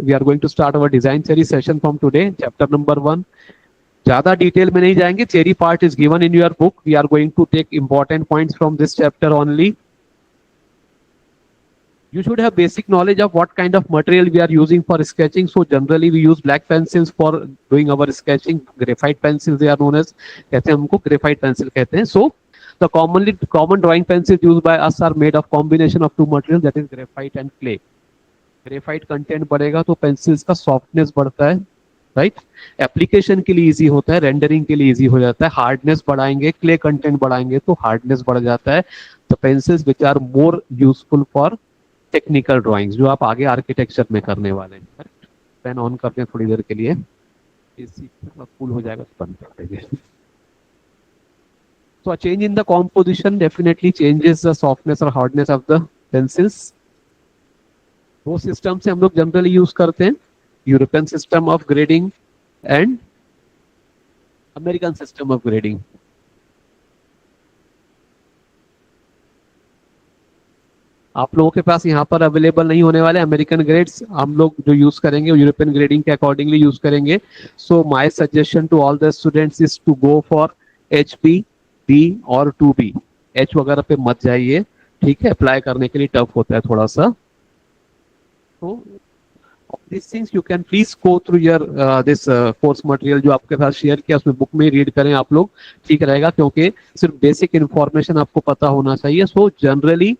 We are going to start our design theory session from today, chapter number 1. ज़्यादा detail में नहीं जाएंगे. Theory part is given in your book. We are going to take important points from this chapter only. You should have basic knowledge of what kind of material we are using for sketching. So generally we use black pencils for doing our sketching. Graphite pencils they are known as. कहते हैं हमको graphite pencil कहते हैं. So the common drawing pencils used by us are made of combination of two materials, that is graphite and clay. Graphite content बढ़ेगा तो pencils का softness बढ़ता है, राइट. एप्लीकेशन के लिए इजी होता है, रेंडरिंग के लिए इजी हो जाता है. हार्डनेस बढ़ाएंगे, क्ले कंटेंट बढ़ाएंगे तो हार्डनेस बढ़ जाता है. The pencils which are more useful for technical drawings, जो आप आगे आर्किटेक्चर में करने वाले हैं. करेक्ट. पेन ऑन करते हैं थोड़ी देर के लिए, एसी फुल हो जाएगा तो बंद कर देंगे. So a change in the composition definitely changes the softness or hardness of the pencils. दो सिस्टम से हम लोग जनरली यूज करते हैं, European system of grading and American system of grading. आप लोगों के पास यहाँ पर अवेलेबल नहीं होने वाले अमेरिकन ग्रेड्स. हम लोग जो यूज करेंगे वो यूरोपियन ग्रेडिंग के अकॉर्डिंगली यूज करेंगे. So my suggestion to all the students is to go for HP, B और 2B. H वगैरह पे मत जाइए, ठीक है, अप्लाई करने के लिए टफ होता है थोड़ा सा. So these things you can please go through your this course material जो आपके साथ शेयर किया उसमें बुक में रीड करें आप लोग, ठीक रहेगा, क्योंकि सिर्फ बेसिक इन्फॉर्मेशन आपको पता होना चाहिए. So generally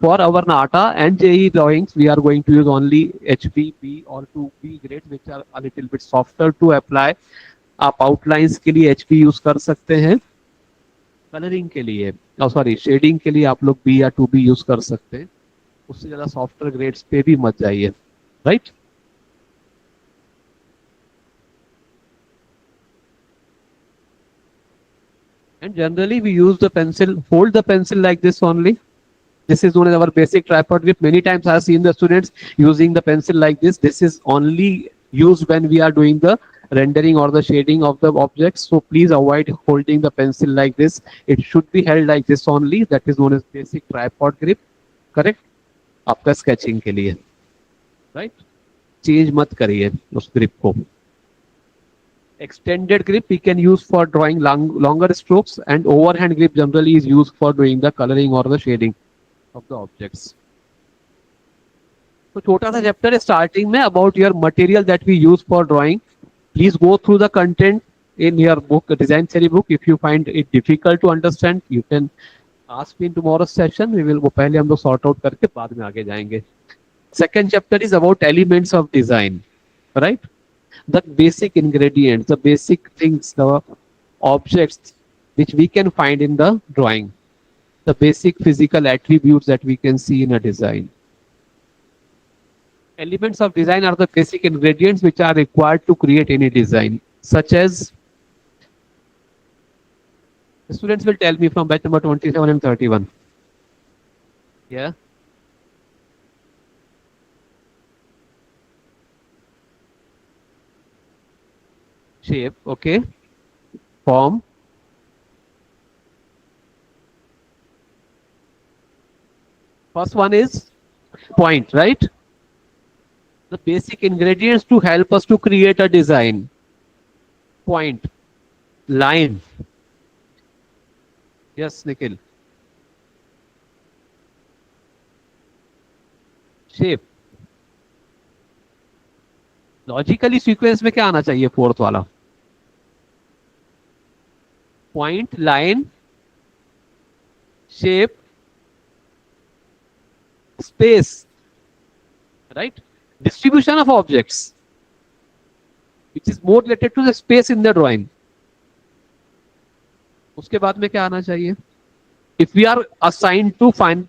for our NATA and JEE drawings we are going to use only HP, B और 2B grades which are a little bit softer to apply. आप आउटलाइंस के लिए HP यूज कर सकते हैं, कलरिंग के लिए सॉरी शेडिंग के लिए आप लोग B या 2B यूज कर सकते हैं. उससे ज्यादा सॉफ्टवेयर ग्रेड्स पे भी मत जाइए, right. And generally we use the pencil, hold the pencil like this only. This is known as our basic tripod grip. Many times I have seen the students using the pencil like this. This is only used when we are doing the rendering or the shading of the objects. So please avoid holding the pencil like this. It should be held like this only. That is known as basic tripod grip, correct. आपका sketching के लिए, right. Change मत करिए उस grip को. Extended grip we can use for drawing longer strokes and overhand grip generally is use for doing the colouring और the shading of the objects. तो छोटा सा चैप्टर है स्टार्टिंग में about your material that we use for drawing. Please go through the content in your book, design theory book. If you find it difficult to understand, you can ask me in tomorrow's session. We will वो पहले हम लोग sort out करके बाद में आगे जाएंगे. Second chapter is about elements of design, right? The basic ingredients, the basic things, the objects which we can find in the drawing, the basic physical attributes that we can see in a design. Elements of design are the basic ingredients which are required to create any design, such as the students will tell me from batch number 27 and 31. Yeah. Shape, okay. Form. First one is point, right? The basic ingredients to help us to create a design. Point, line. Yes, Nikhil. Shape. Logically sequence में क्या आना चाहिए fourth वाला? Point, line, shape, space, right. Distribution of objects which is more related to the space in the drawing. उसके बाद में क्या आना चाहिए? If we are assigned to find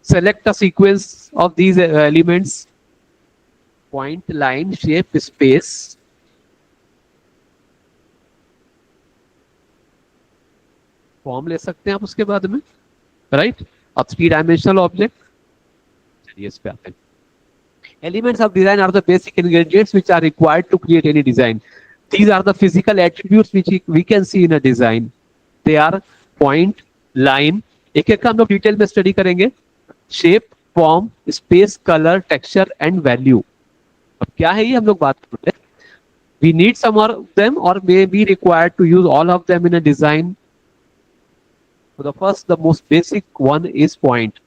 select a sequence of these elements, point, line, shape, space, form ले सकते हैं आप उसके बाद में, राइट. अब 3 डायमेंशनल ऑब्जेक्ट. चलिए इस पे आते हैं. Elements of design are the basic ingredients which are required to create any design. These are the physical attributes which we can see in a design. They are point, line. एक एक का हम लोग डिटेल में study करेंगे. Shape, form, space, colour, texture and value. अब क्या है ये हम लोग बात करते हैं. We need some of them or may be required to use all of them in a design. So the first, the most basic one is point,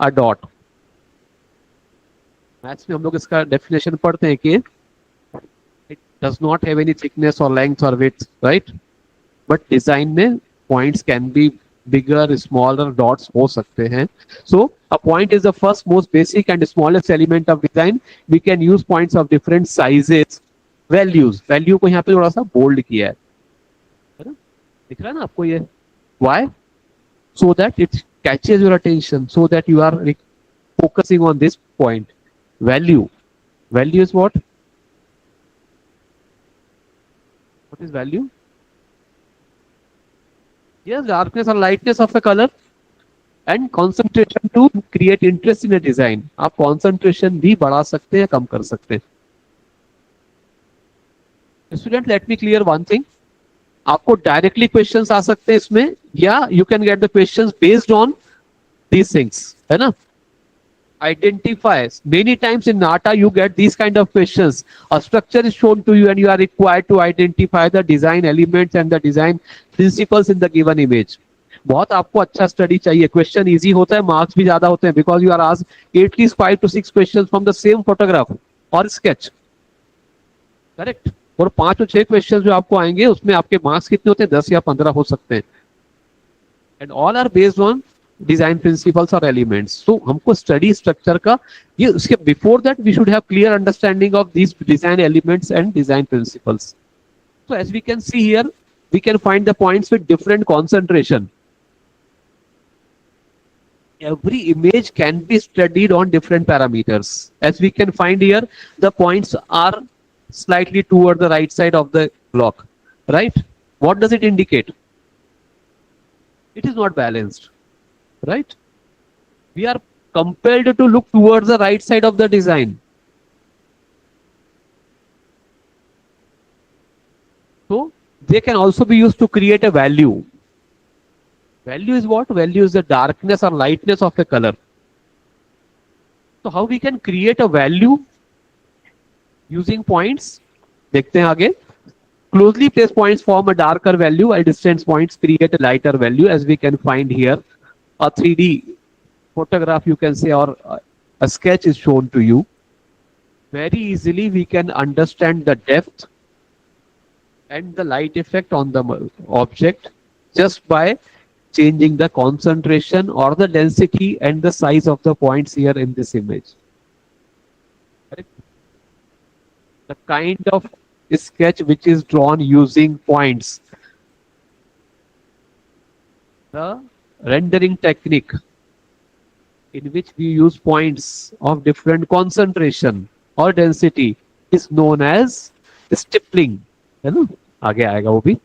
a dot. Maths में हम लोग इसका डेफिनेशन पढ़ते हैं कि it does not have any thickness or length or width, right? But design में points can be bigger, smaller, dots हो सकते हैं. So a point is the first most basic and smallest element of design. We can use points of different sizes. Values, value को यहाँ पे थोड़ा सा bold किया है ना, दिख रहा है ना आपको ये? Why? So that it catches your attention, so that you are focusing on this point. Value. Value is what? What is value? Yes, darkness or lightness of a color and concentration to create interest in a design. आप concentration भी बढ़ा सकते हैं, कम कर सकते हैं. Student, let me clear one thing. आपको directly questions आ सकते हैं इसमें, या you can get the questions based on these things, है ना? Identify. Many times in NATA you get these kind of questions. A structure is shown to you and you are required to identify the design elements and the design principles in the given image. बहुत आपको अच्छा study चाहिए. Question easy होता है, marks भी ज्यादा होते हैं, because you are asked at least 5 to 6 questions from the same photograph और स्केच. करेक्ट. और 5 to 6 क्वेश्चन जो आपको आएंगे उसमें आपके मार्क्स कितने होते हैं? 10 या 15 हो सकते हैं. And all are based on design principles और एलिमेंट्स. तो हमको स्टडी स्ट्रक्चर का ये, उसके before that we should have clear understanding of these design elements and design principles. So as we can see here, we can find the points with different concentration. Every image can be studied on different parameters. As we can find here, the points are slightly toward the right side of the block, right? What does it indicate? It is not balanced, right? We are compelled to look towards the right side of the design. So they can also be used to create a value. Value is what? Value is the darkness or lightness of a color. So how we can create a value using points? देखते हैं आगे. Closely placed points form a darker value while distant points create a lighter value, as we can find here. A 3D photograph you can say, or a sketch is shown to you. Very easily we can understand the depth and the light effect on the object just by changing the concentration or the density and the size of the points here in this image. Correct? The kind of sketch which is drawn using points, the rendering technique in which we use points of different concentration or density is known as stippling. है ना? आगे आएगा वो भी.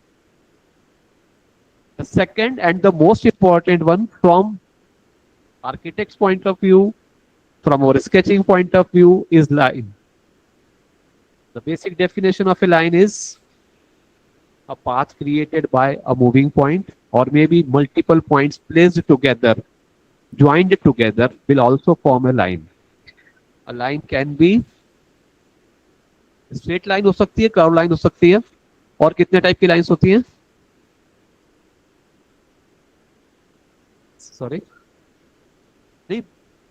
The second and the most important one from architect's point of view, from our sketching point of view, is line. The basic definition of a line is a path created by a moving point, or maybe multiple points placed together, joined together, will also form a line. A line can be straight line हो सकती है, curved line हो सकती है, और कितने type की lines होती हैं? सॉरी, नहीं,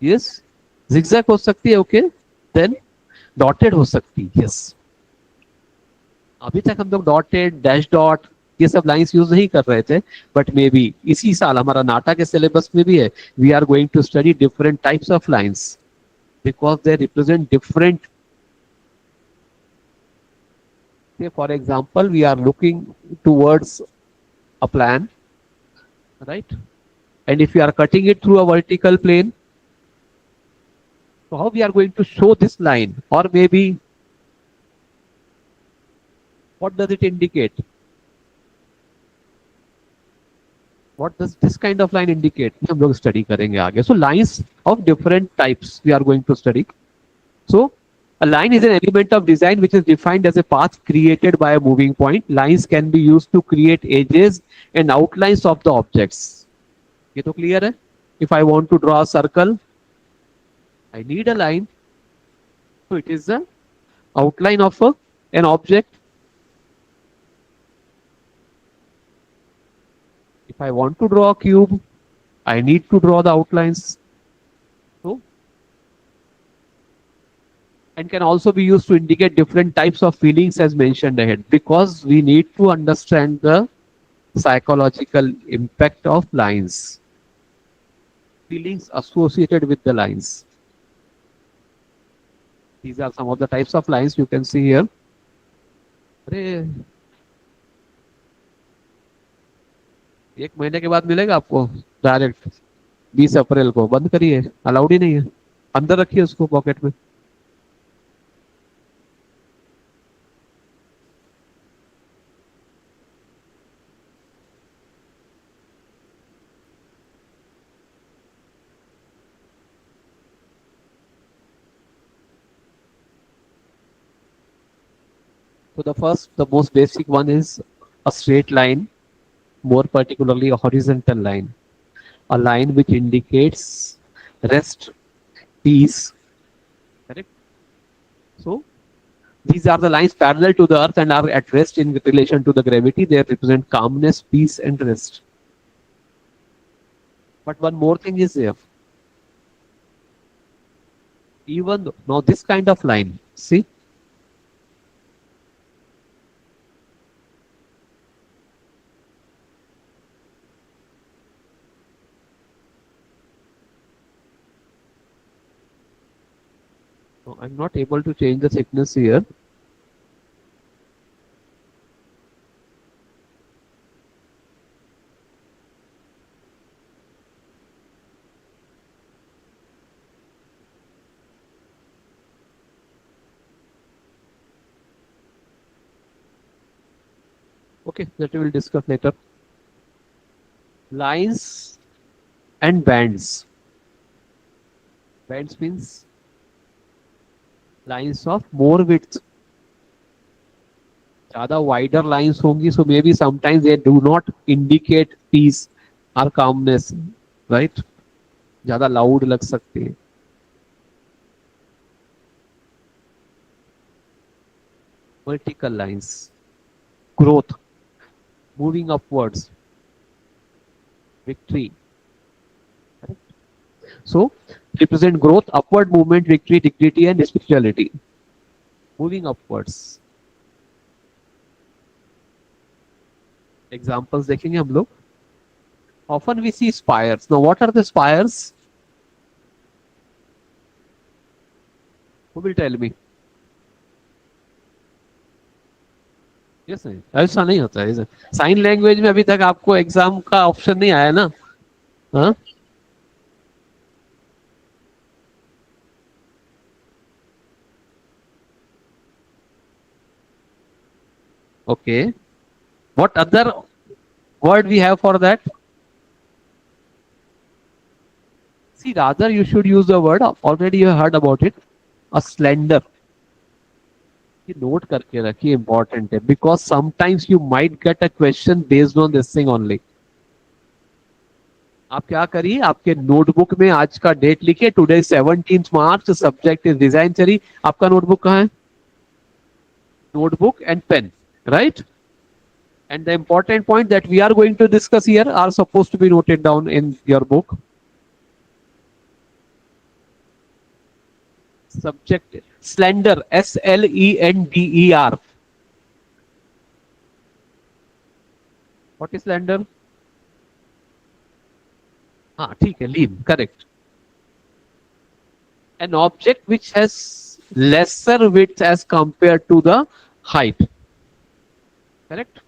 यस, zigzag हो सकती है. ओके, देन डॉटेड हो सकती है. यस, अभी तक हम लोग डॉटेड, डैश डॉट, ये सब लाइंस यूज नहीं कर रहे थे, बट मे बी इसी साल हमारा नाटा के सिलेबस में भी है. We are going to study different types of lines because they represent different. For example, we are looking towards a plan, right? And if we are cutting it through a vertical plane, so how we are going to show this line? Or maybe what does it indicate? What does this kind of line indicate? हम लोग study करेंगे आगे. So lines of different types we are going to study. So a line is an element of design which is defined as a path created by a moving point. Lines can be used to create edges and outlines of the objects. ये तो clear है. If I want to draw circle, I need a line, so it is a outline of an object. If I want to draw a cube, I need to draw the outlines. So, and can also be used to indicate different types of feelings as mentioned ahead, because we need to understand the psychological impact of lines, feelings associated with the lines. These are some of the types of lines you can see here. अरे, एक महीने के बाद मिलेगा आपको direct 20 अप्रैल को। बंद करिए, अलाउड ही नहीं है, अंदर रखिए उसको पॉकेट में। So the most basic one is a straight line, more particularly a horizontal line, a line which indicates rest, peace. Correct. So these are the lines parallel to the earth and are at rest in relation to the gravity. They represent calmness, peace, and rest. But one more thing is there. Even though, now this kind of line, see, no, I'm not able to change the thickness here. Okay, that we will discuss later. Lines and bands. Bands means lines of more width. ज़्यादा wider lines होंगी, so maybe sometimes they do not indicate peace or calmness, right? ज़्यादा loud लग सकती है. Vertical lines, growth, moving upwards, victory. Correct? So represent growth, upward movement, victory, dignity, and spirituality. Moving upwards. Examples देखेंगे हम लोग. Often we see spires. Now, what are the spires? Who will tell me? Yes, नहीं, ऐसा नहीं होता है. Sign language में अभी तक आपको एग्जाम का ऑप्शन नहीं आया ना? हाँ? Okay. What other word we have for that? See, rather you should use the word, already you have heard about it, a slender. ये नोट करके रखिए, इंपॉर्टेंट है, because sometimes you might get a question based on this thing only. आप क्या करिए, आपके notebook में आज का डेट लिखिए, today 17 March, subject is design theory. आपका नोटबुक कहाँ है? Notebook and pen, right? And the important point that we are going to discuss here are supposed to be noted down in your book. Subject slender, SLENDER. What is slender? हाँ ठीक है, lean, correct. An object which has lesser width as compared to the height. Correct?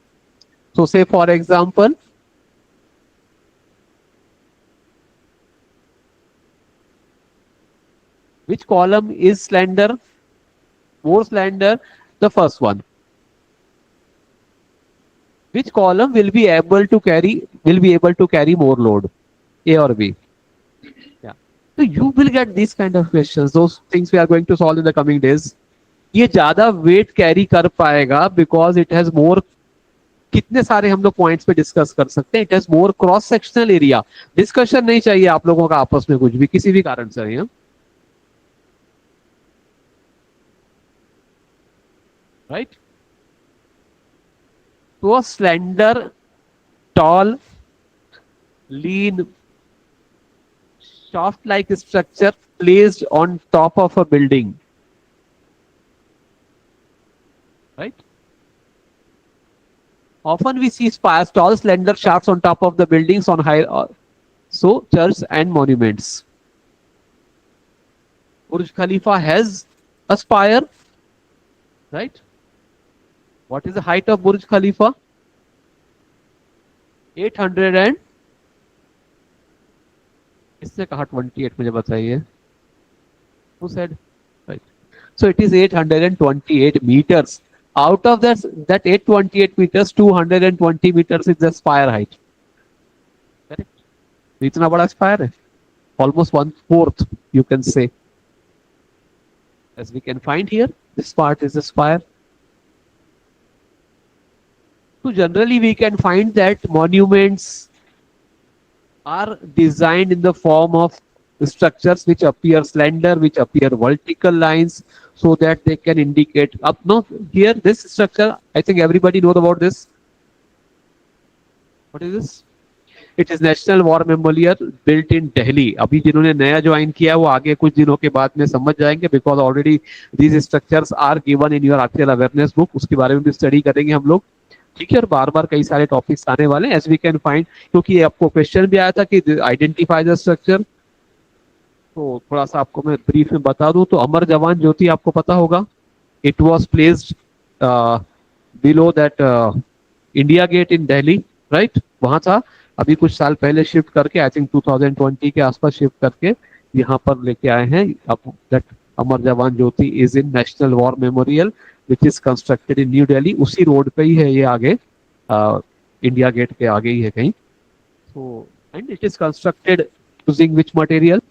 So say for example, which column is slender? More slender, the first one. Which column will be able to carry more load? A or B? Yeah. So you will get these kind of questions. Those things we are going to solve in the coming days. ये ज्यादा wait carry कर पाएगा because it has more. कितने सारे हम लोग points पे discuss कर सकते हैं. It has more cross sectional area. Discussion नहीं चाहिए आप लोगों का आपस में कुछ भी, किसी भी कारण से. right? तो a slender, tall, lean, shaft-like structure placed on top of a building, right? Often we see spires, tall, slender shafts on top of the buildings on high, so churches and monuments. Burj Khalifa has a spire, right? What is the height of Burj Khalifa? 800 and इससे कहा 28 मुझे बताइए. Who said? Right. So it is 828 meters. Out of that 828 meters, 220 meters is the spire height. Correct. इतना बड़ा spire है. Almost 1/4, you can say. As we can find here, this part is the spire. So generally we can find that monuments are designed in the form of structures which appear slender, which appear vertical lines, so that they can indicate up. No, here this structure, I think everybody knows about this. What is this? It is national war memorial built in Delhi. अभी जिन्होंने नया join किया है वो आगे कुछ दिनों के बाद में समझ जाएंगे, because already these structures are given in your article awareness book. उसके बारे में भी स्टडी करेंगे हम लोग. ठीक है. और बार बार कई सारे टॉपिक्स आने वाले हैं एज वी कैन फाइंड, क्योंकि आपको क्वेश्चन भी आया था कि आइडेंटिफाई द स्ट्रक्चर. तो थोड़ा सा आपको मैं ब्रीफ में बता दूं तो अमर जवान ज्योति आपको पता होगा. It was placed below that India get in Delhi, right. वहां था. अभी कुछ साल पहले शिफ्ट करके आई थिंक 2020 के आसपास शिफ्ट करके यहाँ पर लेके आए हैं. अब that Amar Jawan Jyoti is in national war memorial which is constructed in new Delhi. उसी रोड पे ही है ये आगे, इंडिया गेट के आगे ही है कहीं. So and it is constructed using which material?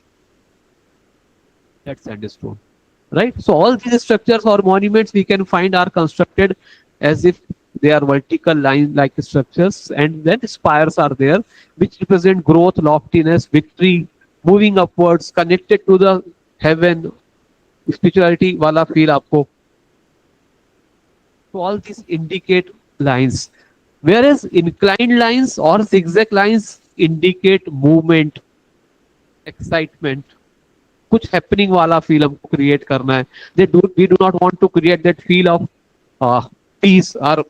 That sandstone, right? So all these structures or monuments we can find are constructed as if they are vertical line like structures, and then spires are there which represent growth, loftiness, victory, moving upwards, connected to the heaven, spirituality wala feel aapko. So all these indicate lines, whereas inclined lines or zigzag lines indicate movement, excitement, कुछ happening वाला feel हमको create करना है. We do not want to create that feel of peace और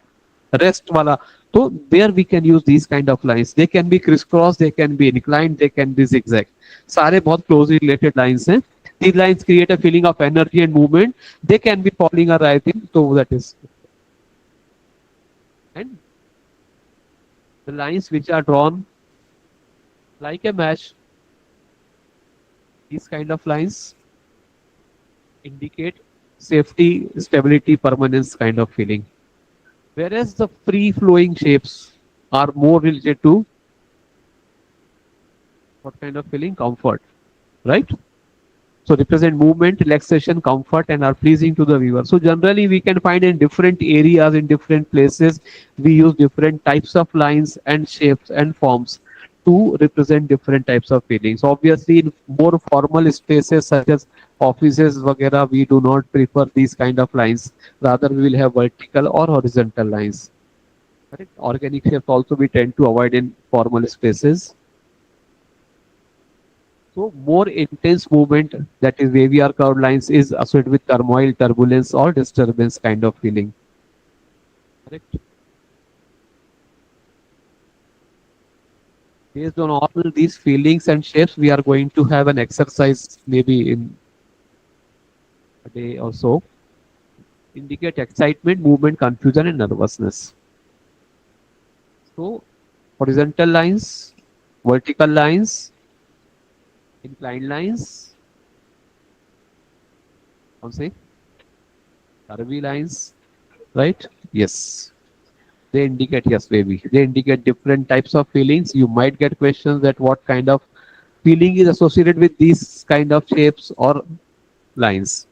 rest वाला. तो there we can use these kind of lines. They can be crisscross, they can be inclined, they can be zigzag. सारे बहुत closely related lines हैं. These lines create a feeling of energy and movement. They can be falling or rising. So that is. And the lines which are drawn like a mesh, these kind of lines indicate safety, stability, permanence kind of feeling. Whereas the free flowing shapes are more related to what kind of feeling? Comfort, right? So represent movement, relaxation, comfort, and are pleasing to the viewer. So generally we can find in different areas, in different places, we use different types of lines and shapes and forms to represent different types of feelings. Obviously, in more formal spaces such as offices, vagera, we do not prefer these kind of lines. Rather, we will have vertical or horizontal lines. Correct? Organic shapes also we tend to avoid in formal spaces. So more intense movement, that is wavy or curved lines, is associated with turmoil, turbulence, or disturbance kind of feeling. Correct? Based on all these feelings and shapes, we are going to have an exercise maybe in a day or so. Indicate excitement, movement, confusion, and nervousness. So horizontal lines, vertical lines, inclined lines, say curvy lines, right? Yes. They indicate, yes, maybe. They indicate different types of feelings. You might get questions that what kind of feeling is associated with these kind of shapes or lines.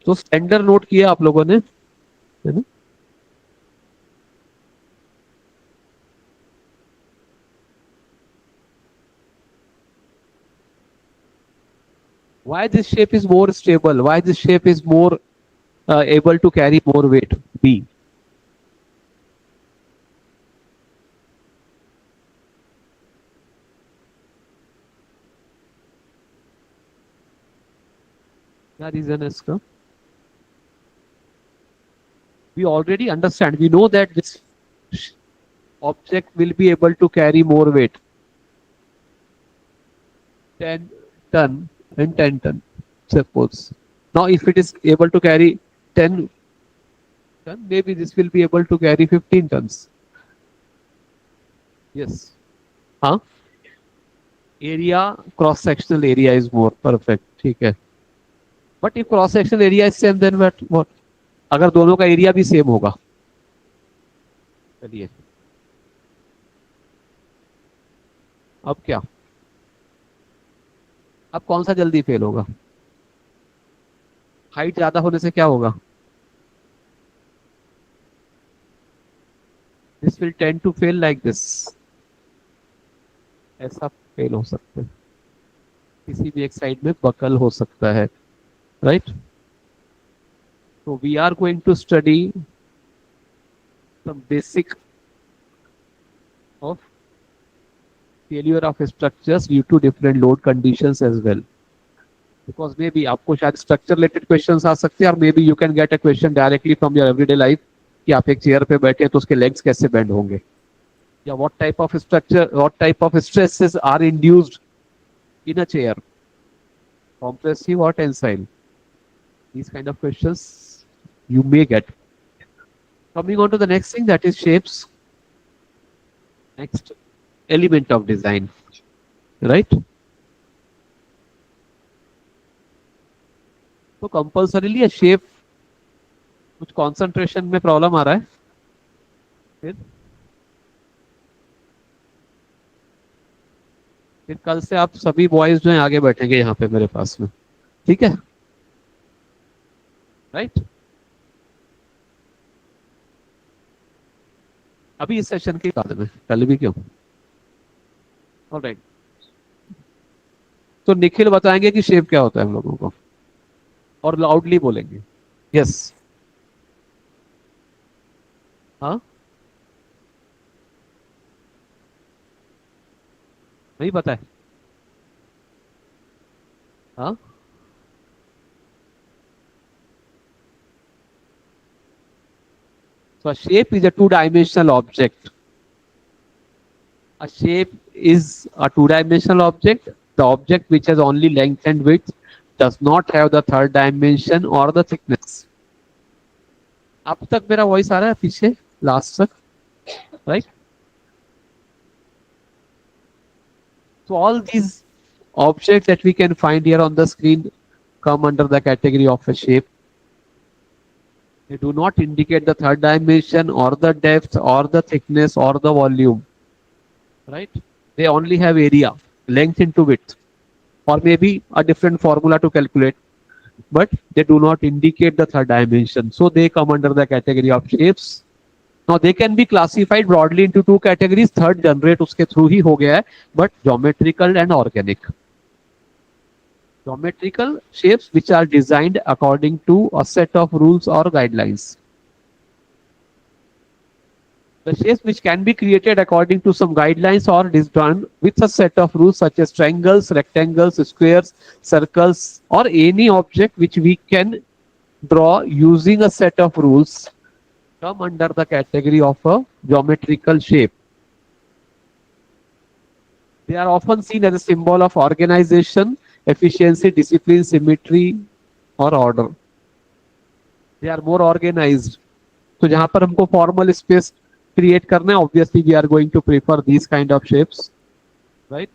तो standard note किया आप लोगों ने, है ना? Why this shape is more stable? Why this shape is more able to carry more weight? B. क्या reason है इसका? We already understand. We know that this object will be able to carry more weight. 10 ton and 10 ton, suppose. Now, if it is able to carry 10 ton, maybe this will be able to carry 15 tons. Yes. Huh? Area, cross-sectional area is more perfect. ठीक है. But if cross-sectional area is same, then what? अगर दोनों का area भी same होगा. चलिए. अब क्या? अब कौन सा जल्दी फेल होगा? हाइट ज्यादा होने से क्या होगा? This will tend to fail like this. ऐसा फेल हो सकता है. किसी भी एक साइड में बकल हो सकता है. Right? So we are going to study some basic of failure of structures due to different load conditions as well. Because maybe आपको शायद structure related questions आ सकते हैं और maybe you can get a question directly from your everyday life कि आप एक chair पे बैठे हैं तो उसके legs कैसे bend होंगे या what type of structure, what type of stresses are induced in a chair, compressive or tensile. These kind of questions you may get. Coming on to the next thing, that is shapes. Next element of design, right? तो compulsorily shape कुछ concentration में problem आ रहा है. फिर कल से आप सभी बॉयज जो हैं आगे बैठेंगे यहाँ पे मेरे पास में. ठीक है? राइट? अभी इस सेशन के बाद में, कल भी क्यों? ऑलराइट. तो निखिल बताएंगे कि शेप क्या होता है हम लोगों को और लाउडली बोलेंगे. यस. हाँ, नहीं पता है. हाँ, so a shape is a two-dimensional object. A shape is a two-dimensional object. The object which has only length and width does not have the third dimension or the thickness. अब तक मेरा voice आ रहा है पीछे last तक, right? So all these objects that we can find here on the screen come under the category of a shape. They do not indicate the third dimension or the depth or the thickness or the volume, right? They only have area, length into width, or maybe a different formula to calculate, but they do not indicate the third dimension. So they come under the category of shapes. Now they can be classified broadly into two categories. Third generate उसके through ही हो गया है, but geometrical and organic. Geometrical shapes which are designed according to a set of rules or guidelines. The shapes which can be created according to some guidelines or is done with a set of rules such as triangles, rectangles, squares, circles, or any object which we can draw using a set of rules come under the category of a geometrical shape. They are often seen as a symbol of organization, efficiency, discipline, symmetry, or order. They are more organized. तो जहां पर हमको formal space create करना है, obviously we are going to prefer these kind of shapes, right?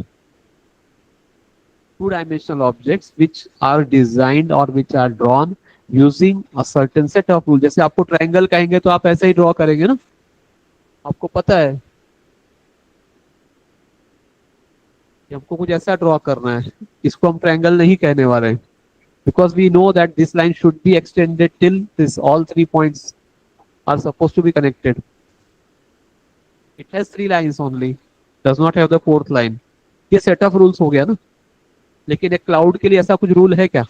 Two-dimensional objects which are designed or which are drawn using a certain set of rules. जैसे आपको triangle कहेंगे तो आप ऐसे ही draw करेंगे ना, आपको पता है कि हमको कुछ ऐसा ड्रॉ करना है. इसको हम ट्रायंगल नहीं कहने वाले हैं because we know that this line should be extended till this all 3 points are supposed to be connected. It has 3 lines only, does not have the 4th line. ये set of rules हो गया ना. लेकिन एक cloud के लिए ऐसा कुछ रूल है क्या?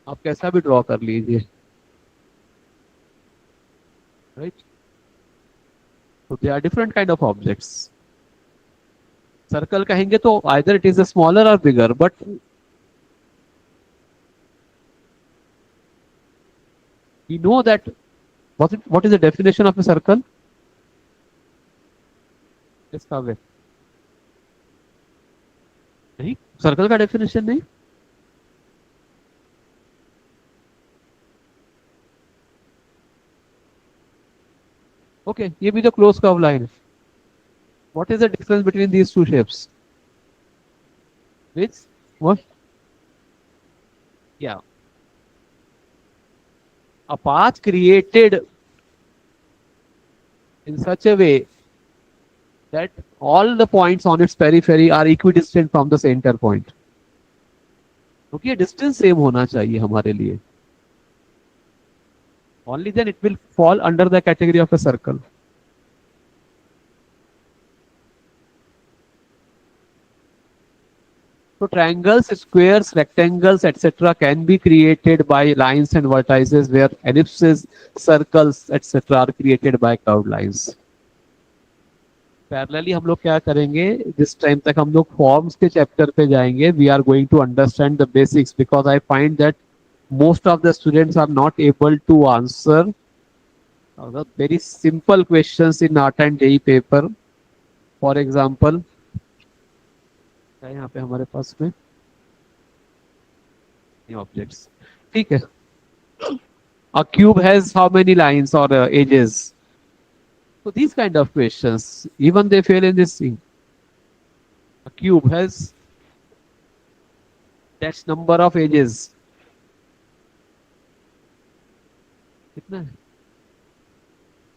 आप कैसा भी ड्रॉ कर लीजिए, राइट? तो they are different kind of objects. Circle कहेंगे तो either it is a smaller और bigger, but we know that what is the definition of a circle? इसका वे नहीं, सर्कल का डेफिनेशन नहीं. ओके, ये भी तो क्लोज कर्व लाइन है. What is the difference between these two shapes? Which what? या a path created in such a way that all the points on its periphery are equidistant from the center point. क्योंकि ये distance same होना चाहिए हमारे लिए. Only then it will fall under the category of a circle. So triangles, squares, rectangles, etc. can be created by lines and vertices, where ellipses, circles, etc. are created by curved lines. Parallelly हम लोग क्या करेंगे, जिस time तक हम लोग forms के chapter पे जाएंगे, we are going to understand the basics, because I find that most of the students are not able to answer the very simple questions in art and JEE paper. For example, क्या यहाँ पे हमारे पास में objects, ठीक है. A cube has how many lines or edges? So these kind of questions, even they fail in this thing. A cube has that number of edges. कितना है?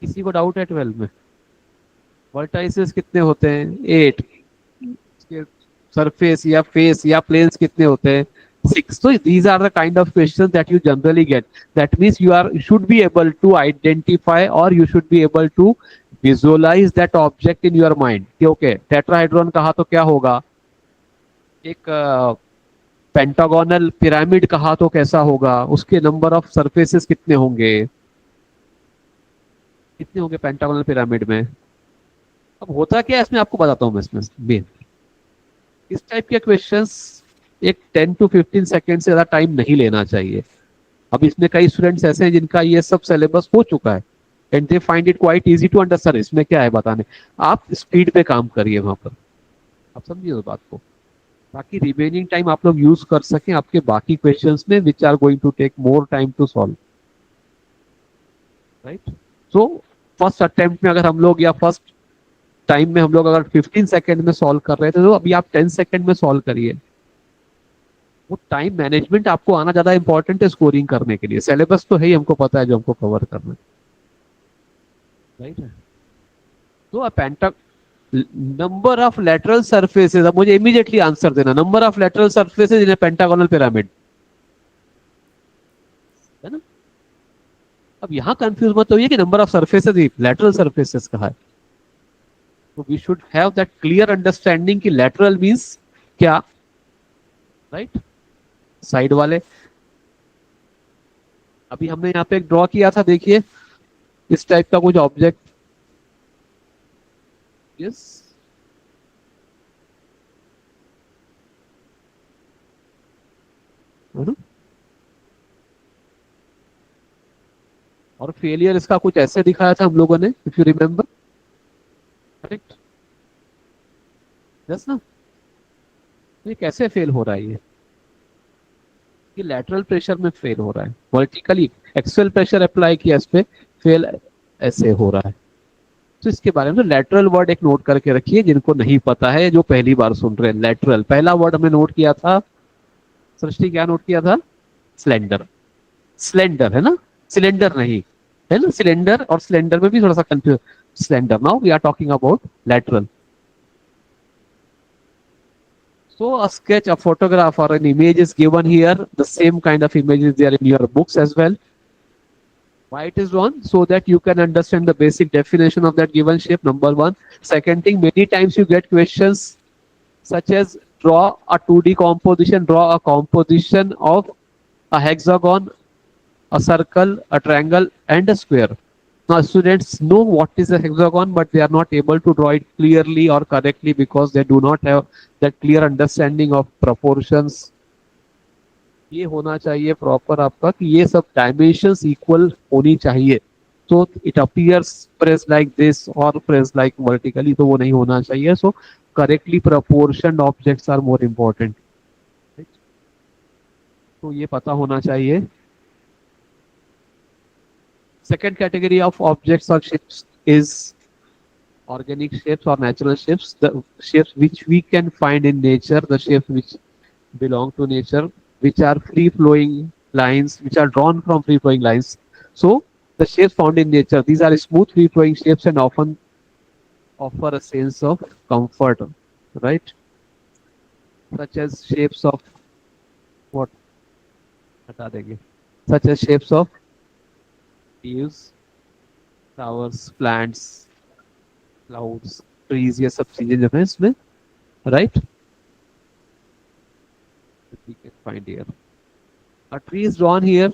किसी को डाउट है 12 में? वर्टाइसेस कितने होते हैं? 8. सरफेस या फेस या प्लेन्स कितने होते हैं? 6. So these are the kind of questions that you generally get. That means you should be able to identify or you should be able to visualize that object in your mind. कि okay, tetrahedron कहा तो क्या होगा? एक pentagonal pyramid कहा तो कैसा होगा? उसके नंबर ऑफ सरफेसेस कितने होंगे? कितने होंगे पेंटागोनल पिरामिड में? अब होता क्या है इसमें, आपको बताता हूँ मैं. इसमें मेन इस टाइप के क्वेश्चंस एक 10 to 15 सेकेंड से ज्यादा टाइम नहीं लेना चाहिए. अब इसमें कई स्टूडेंट्स ऐसे हैं जिनका ये सब सिलेबस हो चुका है and they find it quite easy to understand. इसमें क्या है बताने, आप स्पीड पे काम करिए वहां पर, आप समझिए उस बात को, ताकि रिमेनिंग टाइम आप लोग यूज कर सकें आपके बाकी क्वेश्चंस में which are going to take more time to solve, right? So first attempt में अगर हम लोग या फर्स्ट टाइम में हम लोग अगर 15 सेकेंड में सॉल्व कर रहे थे, तो अभी आप 10 सेकेंड में सॉल्व करिए. वो टाइम मैनेजमेंट आपको आना ज्यादा इंपॉर्टेंट है स्कोरिंग करने के लिए. सिलेबस तो है ही, हमको पता है जो हमको कवर करना है, राइट? तो penta number of lateral surfaces, अब मुझे इमीडिएटली आंसर देना, number of lateral surfaces in a pentagonal pyramid, है ना? अब यहां कंफ्यूज मत होइए कि नंबर ऑफ सरफेसेस ही लेटरल सरफेसेस कहा है. तो we should have that clear understanding कि लेटरल मींस क्या, राइट? साइड वाले. अभी हमने यहाँ पे एक ड्रॉ किया था, देखिए इस टाइप का कुछ ऑब्जेक्ट. यस, और फेलियर इसका कुछ ऐसे दिखाया था हम लोगों ने, if you remember, correct? Yes ना? ये कैसे फेल हो रहा है? ये लैटरल प्रेशर में फेल हो रहा है. वर्टिकली एक्सेल प्रेशर अप्लाई किया इस पे, फेल ऐसे हो रहा है. तो इसके बारे में लैटरल वर्ड एक नोट करके रखिए, जिनको नहीं पता है, जो पहली बार सुन रहे हैं. लैटरल पहला वर्ड हमने नोट किया था, सृष्टि क्या नोट किया था? स्लेंडर. स्लेंडर है ना, सिलेंडर नहीं है ना. सिलेंडर और स्लेंडर में भी थोड़ा सा confuse. Slender. Now we are talking about lateral. So a sketch, a photograph or an image is given here. The same kind of image is there in your books as well. Why it is drawn? So that you can understand the basic definition of that given shape, number one. Second thing, many times you get questions such as draw a 2D composition, draw a composition of a hexagon, a circle, a triangle, and a square. Now, students know what is a hexagon, but they are not able to draw it clearly or correctly because they do not have that clear understanding of proportions. ये होना चाहिए proper आपका कि ये सब dimensions equal होनी चाहिए. So it appears pressed like this or pressed like vertically, तो वो नहीं होना चाहिए. So correctly proportioned objects are more important. तो ये पता होना चाहिए. Second category of objects or shapes is organic shapes or natural shapes, the shapes which we can find in nature, the shapes which belong to nature, which are free flowing lines, which are drawn from free flowing lines. So the shapes found in nature, these are smooth free flowing shapes and often offer a sense of comfort, right? Such as shapes of what? हटा देंगे. Such as shapes of leaves, flowers, plants, clouds, trees, ये सब चीजें जो है इसमें, right? We can find here. A tree is drawn here.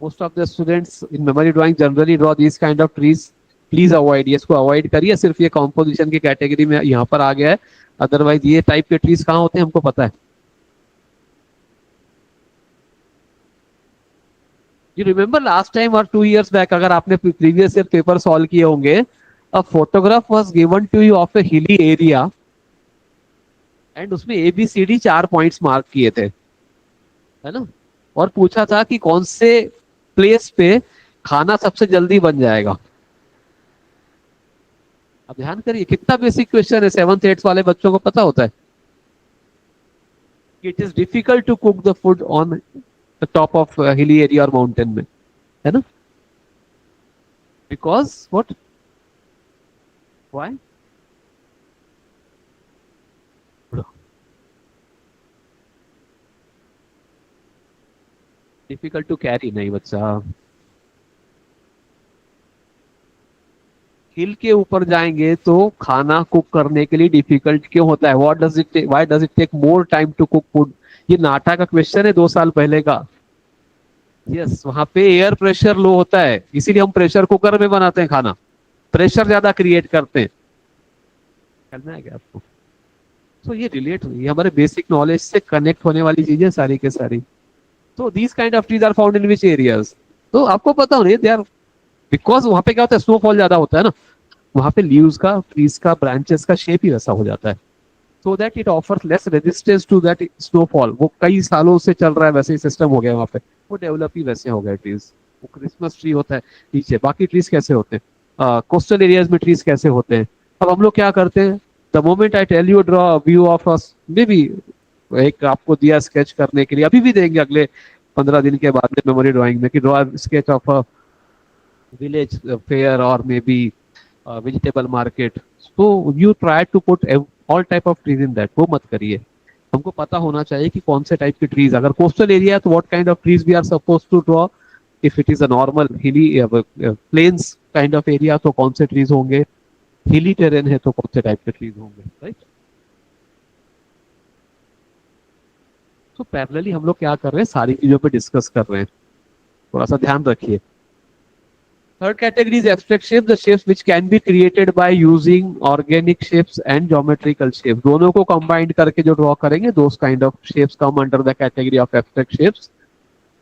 Most of the students in memory drawing generally draw these kind of trees. Please avoid, ये इसको avoid करिए. सिर्फ ये composition की कैटेगरी में यहाँ पर आ गया है. अदरवाइज ये टाइप के ट्रीज कहाँ होते हैं हमको पता है. You remember last time or 2 years back, अगर आपने previous year paper solve किए होंगे, a photograph was given to you of a hilly area and उसमें ABCD 4 पॉइंट्स मार्क किए थे, है ना, और पूछा था कि कौन से प्लेस पे खाना सबसे जल्दी बन जाएगा. अब ध्यान करिए कितना बेसिक क्वेश्चन है. 7th 8th वाले बच्चों को पता होता है. It is difficult to cook the food on the top of hilly area और माउंटेन में, है ना, because what, why, difficult to carry. नहीं बच्चा, हिल के ऊपर जाएंगे तो खाना कुक करने के लिए डिफिकल्ट क्यों होता है. What does it, why does it take more time to cook food. ये नाटा का क्वेश्चन है 2 साल पहले का. यस, वहां पे एयर प्रेशर लो होता है, इसीलिए हम प्रेशर कुकर में बनाते हैं खाना. प्रेशर ज्यादा क्रिएट करते हैं. करना है क्या आपको. तो ये रिलेट हुई, हमारे बेसिक नॉलेज से कनेक्ट होने वाली चीजें सारी के सारी. तो these kind of trees are found in which areas. तो आपको पता होना दे आर, बिकॉज वहां पे क्या होता है, स्नोफॉल ज्यादा होता है ना, वहां पे लीव्स का, ट्रीज का, ब्रांचेस का शेप ही वैसा हो जाता है. So that it offers less resistance to that snowfall. वो कई सालों से चल रहा है वैसे ही सिस्टम हो गया वहां पे, वो डेवलप ही वैसे हो गए ट्रीज. वो क्रिसमस ट्री होता है नीचे, बाकी ट्रीज कैसे होते हैं, कोस्टल एरियाज में ट्रीज कैसे होते हैं. अब हम लोग क्या करते हैं, the moment I tell you draw view of us, maybe एक आपको दिया स्केच करने के लिए, अभी भी देंगे अगले 15 दिन के बाद में मेमोरी ड्राइंग में, कि draw sketch of a village fair or maybe vegetable market. So you try to put all type of trees in that. वो मत करिए. हमको पता होना चाहिए कि कौन से टाइप के ट्रीज. अगर कोस्टल एरिया है तो what kind of trees we are supposed to draw. If it is a normal hilly plains kind of area तो कौन से ट्रीज होंगे. हिली टेरेन है तो कौन से टाइप के ट्रीज होंगे, राइट. तो पैरेलली हम लोग क्या कर रहे हैं, सारी चीजों पे डिस्कस कर रहे हैं. थोड़ा सा ध्यान रखिए. Third category is abstract shapes, the shapes which can be created by using organic shapes and geometrical shapes. दोनों को combined करके जो draw करेंगे, those kind of shapes come under the category of abstract shapes.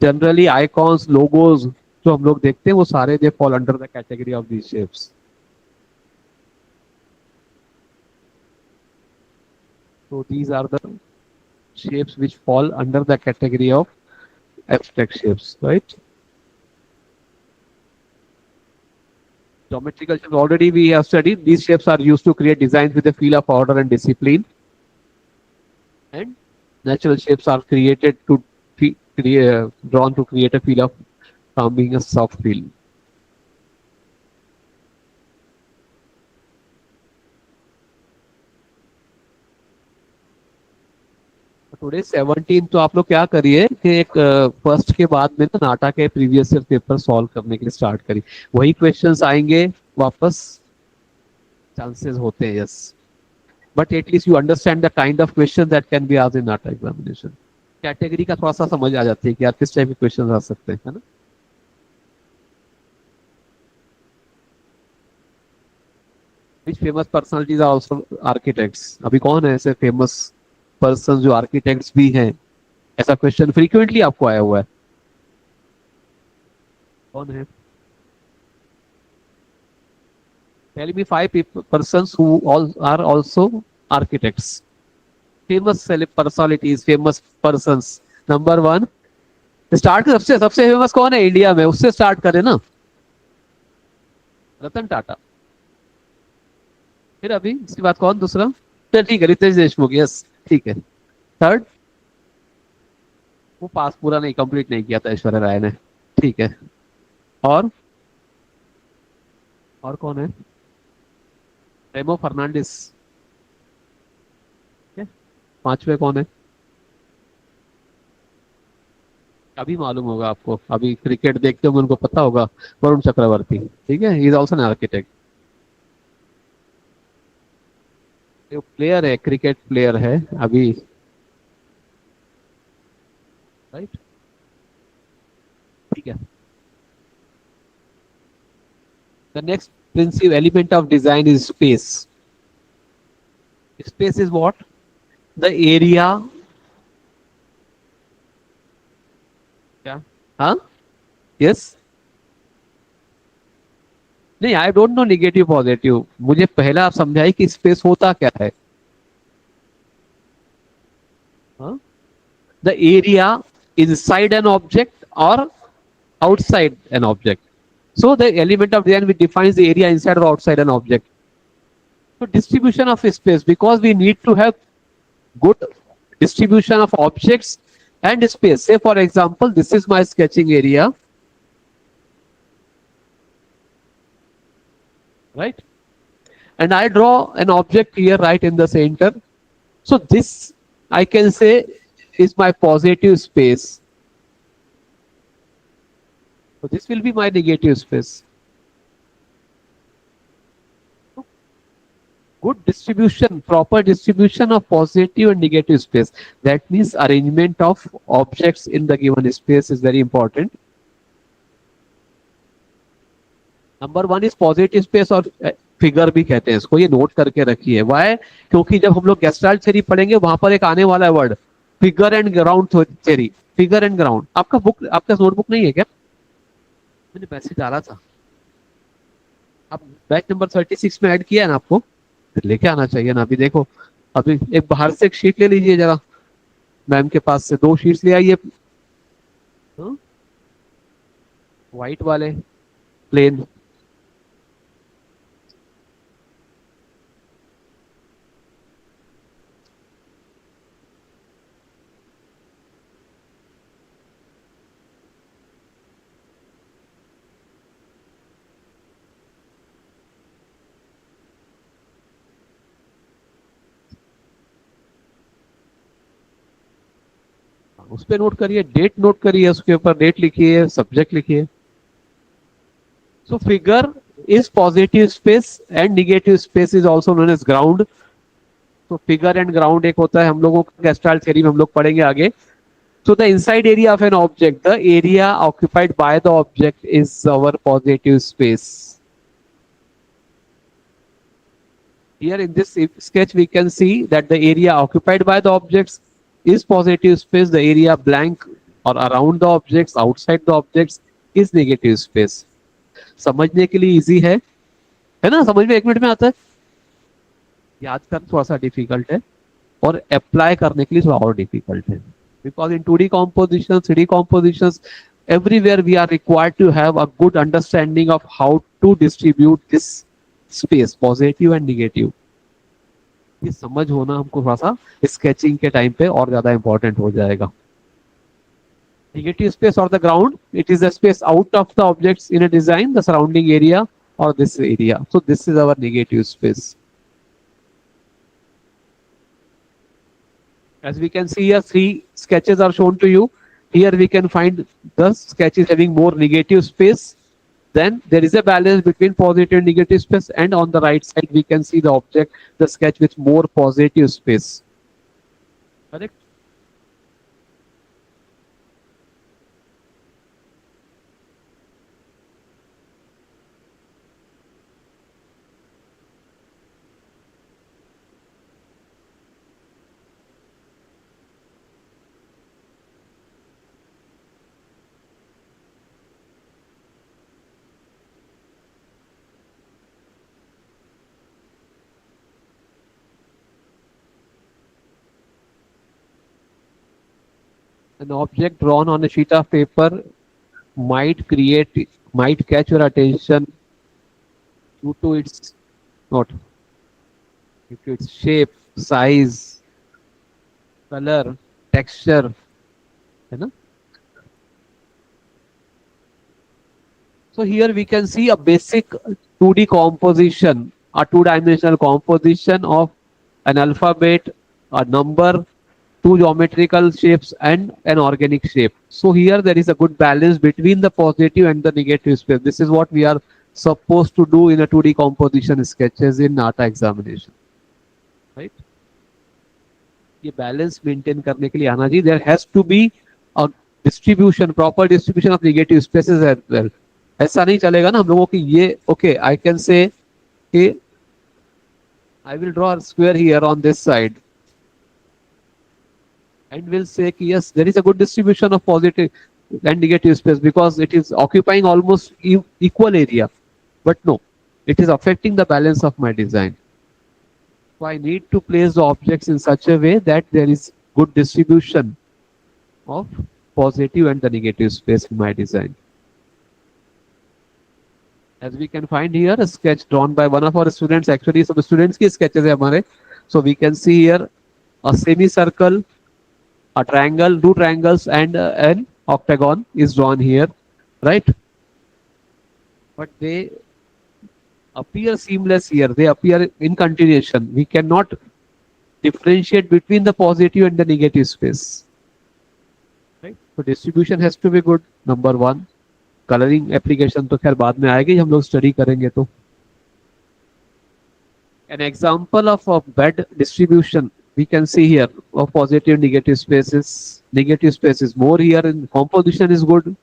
Generally icons, logos जो हम लोग देखते हैं वो सारे they fall under the category of these shapes. So these are the shapes which fall under the category of abstract shapes, right? Geometrical shapes already we have studied. These shapes are used to create designs with a feel of order and discipline. And natural shapes are created to drawn to create a feel of calming, a soft feel. Today 17 तो आप लोग क्या करिए कि एक first के बाद में ना नाटा के प्रीवियस ईयर पेपर सॉल्व करने के लिए स्टार्ट करिए. वही क्वेश्चंस आएंगे वापस, चांसेस होते हैं. Yes, but at least you understand the kind of question that can be asked in that examination. Category का थोड़ा सा समझ आ जाती है कि यार किस टाइप के क्वेश्चन आ सकते हैं, है ना. Which famous personalities are also architects? अभी कौन है ऐसे फेमस पर्सन जो आर्किटेक्ट्स भी हैं? ऐसा क्वेश्चन फ्रीक्वेंटली आपको आया हुआ है. कौन है? Tell me five persons who all are also architects. Famous personalities, famous persons. Number one, start सबसे सबसे फेमस कौन है इंडिया में, उससे स्टार्ट करें ना. रतन टाटा. फिर अभी इसके बाद कौन दूसरा? चल ठीक है, रितेश देशमुख. यस ठीक है. थर्ड, वो पास पूरा नहीं कंप्लीट नहीं किया था ऐश्वर्या राय ने. ठीक है. और कौन है? रेमो फर्नांडिस. पांचवे कौन है? अभी मालूम होगा आपको, अभी क्रिकेट देखते होंगे उनको पता होगा. वरुण चक्रवर्ती. ठीक है, इज ऑल्सो एन आर्किटेक्ट. जो प्लेयर है, क्रिकेट प्लेयर है अभी, राइट. ठीक है. The next principle element of design is space. Space is what? The area. क्या? हाँ. यस. नहीं, I don't know negative positive. मुझे पहला आप समझाइए कि स्पेस होता क्या है. The area inside an object और outside an object. So the element of design which defines the area inside or outside an object. So distribution of space, because we need to have good distribution of objects and space. Say for example, this is my sketching area, right? And I draw an object here right in the center. So this I can say is my positive space. So this will be my negative space. Good distribution, proper distribution of positive and negative space. That means arrangement of objects in the given space is very important. Number one is positive space, और figure भी कहते हैं इसको, ये note करके रखिए. Y? क्योंकि जब हम लोग गेस्टाल्ट थ्योरी पढ़ेंगे वहां पर एक आने वाला है word, figure and ground theory. Figure and ground. आपका बुक, आपका नोटबुक नहीं है क्या? मैंने मैसेज डाला था. अब बैच नंबर 36 में ऐड किया है ना आपको, फिर लेके आना चाहिए ना. अभी देखो, अभी एक बाहर से एक शीट ले लीजिए जरा, मैम के पास से 2 शीट्स ले आइए. व्हाइट वाले प्लेन. उस पर नोट करिए, डेट नोट करिए, उसके ऊपर डेट लिखिए, सब्जेक्ट लिखिए. So figure is positive space and negative space is also known as ground. तो फिगर एंड ग्राउंड एक होता है, हम लोगों को गेस्टाल्ट थ्योरी में हम लोग पढ़ेंगे आगे. So the inside area of an object, the area occupied by the object is our positive space. Here in this sketch we can see that the area occupied by the objects is positive space. The area blank or around the objects, outside the objects is negative space. समझने के लिए easy है ना? समझ में 1 minute में आता है. याद करना थोड़ा सा डिफिकल्ट है, और अप्लाई करने के लिए थोड़ा और डिफिकल्ट है. Because in 2D compositions, 3D compositions, everywhere we are required to have a good understanding of how to distribute this space, positive and negative. ये समझ होना हमको थोड़ा सा स्केचिंग के टाइम पे और ज्यादा इंपॉर्टेंट हो जाएगा. Negative space or the ground, it is the space out of the objects in a design, the surrounding area or this area. So this is our negative space. As we can see here, 3 sketches are shown to you. Here we can find the sketches having more negative space. then there is a balance between positive and negative space, and on the right side we can see the object, the sketch with more positive space. Correct? An object drawn on a sheet of paper might catch your attention due to its not due to its shape, size, color, texture, है ना? So here we can see a basic 2D composition, a two-dimensional composition of an alphabet, a number, two geometrical shapes, and an organic shape. So here there is a good balance between the positive and the negative space. This is what we are supposed to do in a 2D composition sketches in NATA examination, right? ये balance maintain करने के लिए आना जी, there has to be a distribution, proper distribution of negative spaces as well. ऐसा नहीं चलेगा ना हम लोगों की ये. ओके, आई कैन से कि I will draw a square here on this side and will say कि yes, there is a good distribution of positive and negative space because it is occupying almost equal area. But no, it is affecting the balance of my design. So I need to place the objects in such a way that there is good distribution of positive and the negative space in my design. As we can find here, a sketch drawn by one of our students. Actually, some students की sketches है हमारे. So we can see here a semicircle, a triangle, two triangles, and an octagon is drawn here, right? But they appear seamless here. They appear in continuation. We cannot differentiate between the positive and the negative space, right? So distribution has to be good. Number one. Colouring application तो खैर बाद में आएगी, हम लोग study करेंगे तो. An example of a bed distribution we can see here of positive negative spaces. Negative space is more here and composition is good.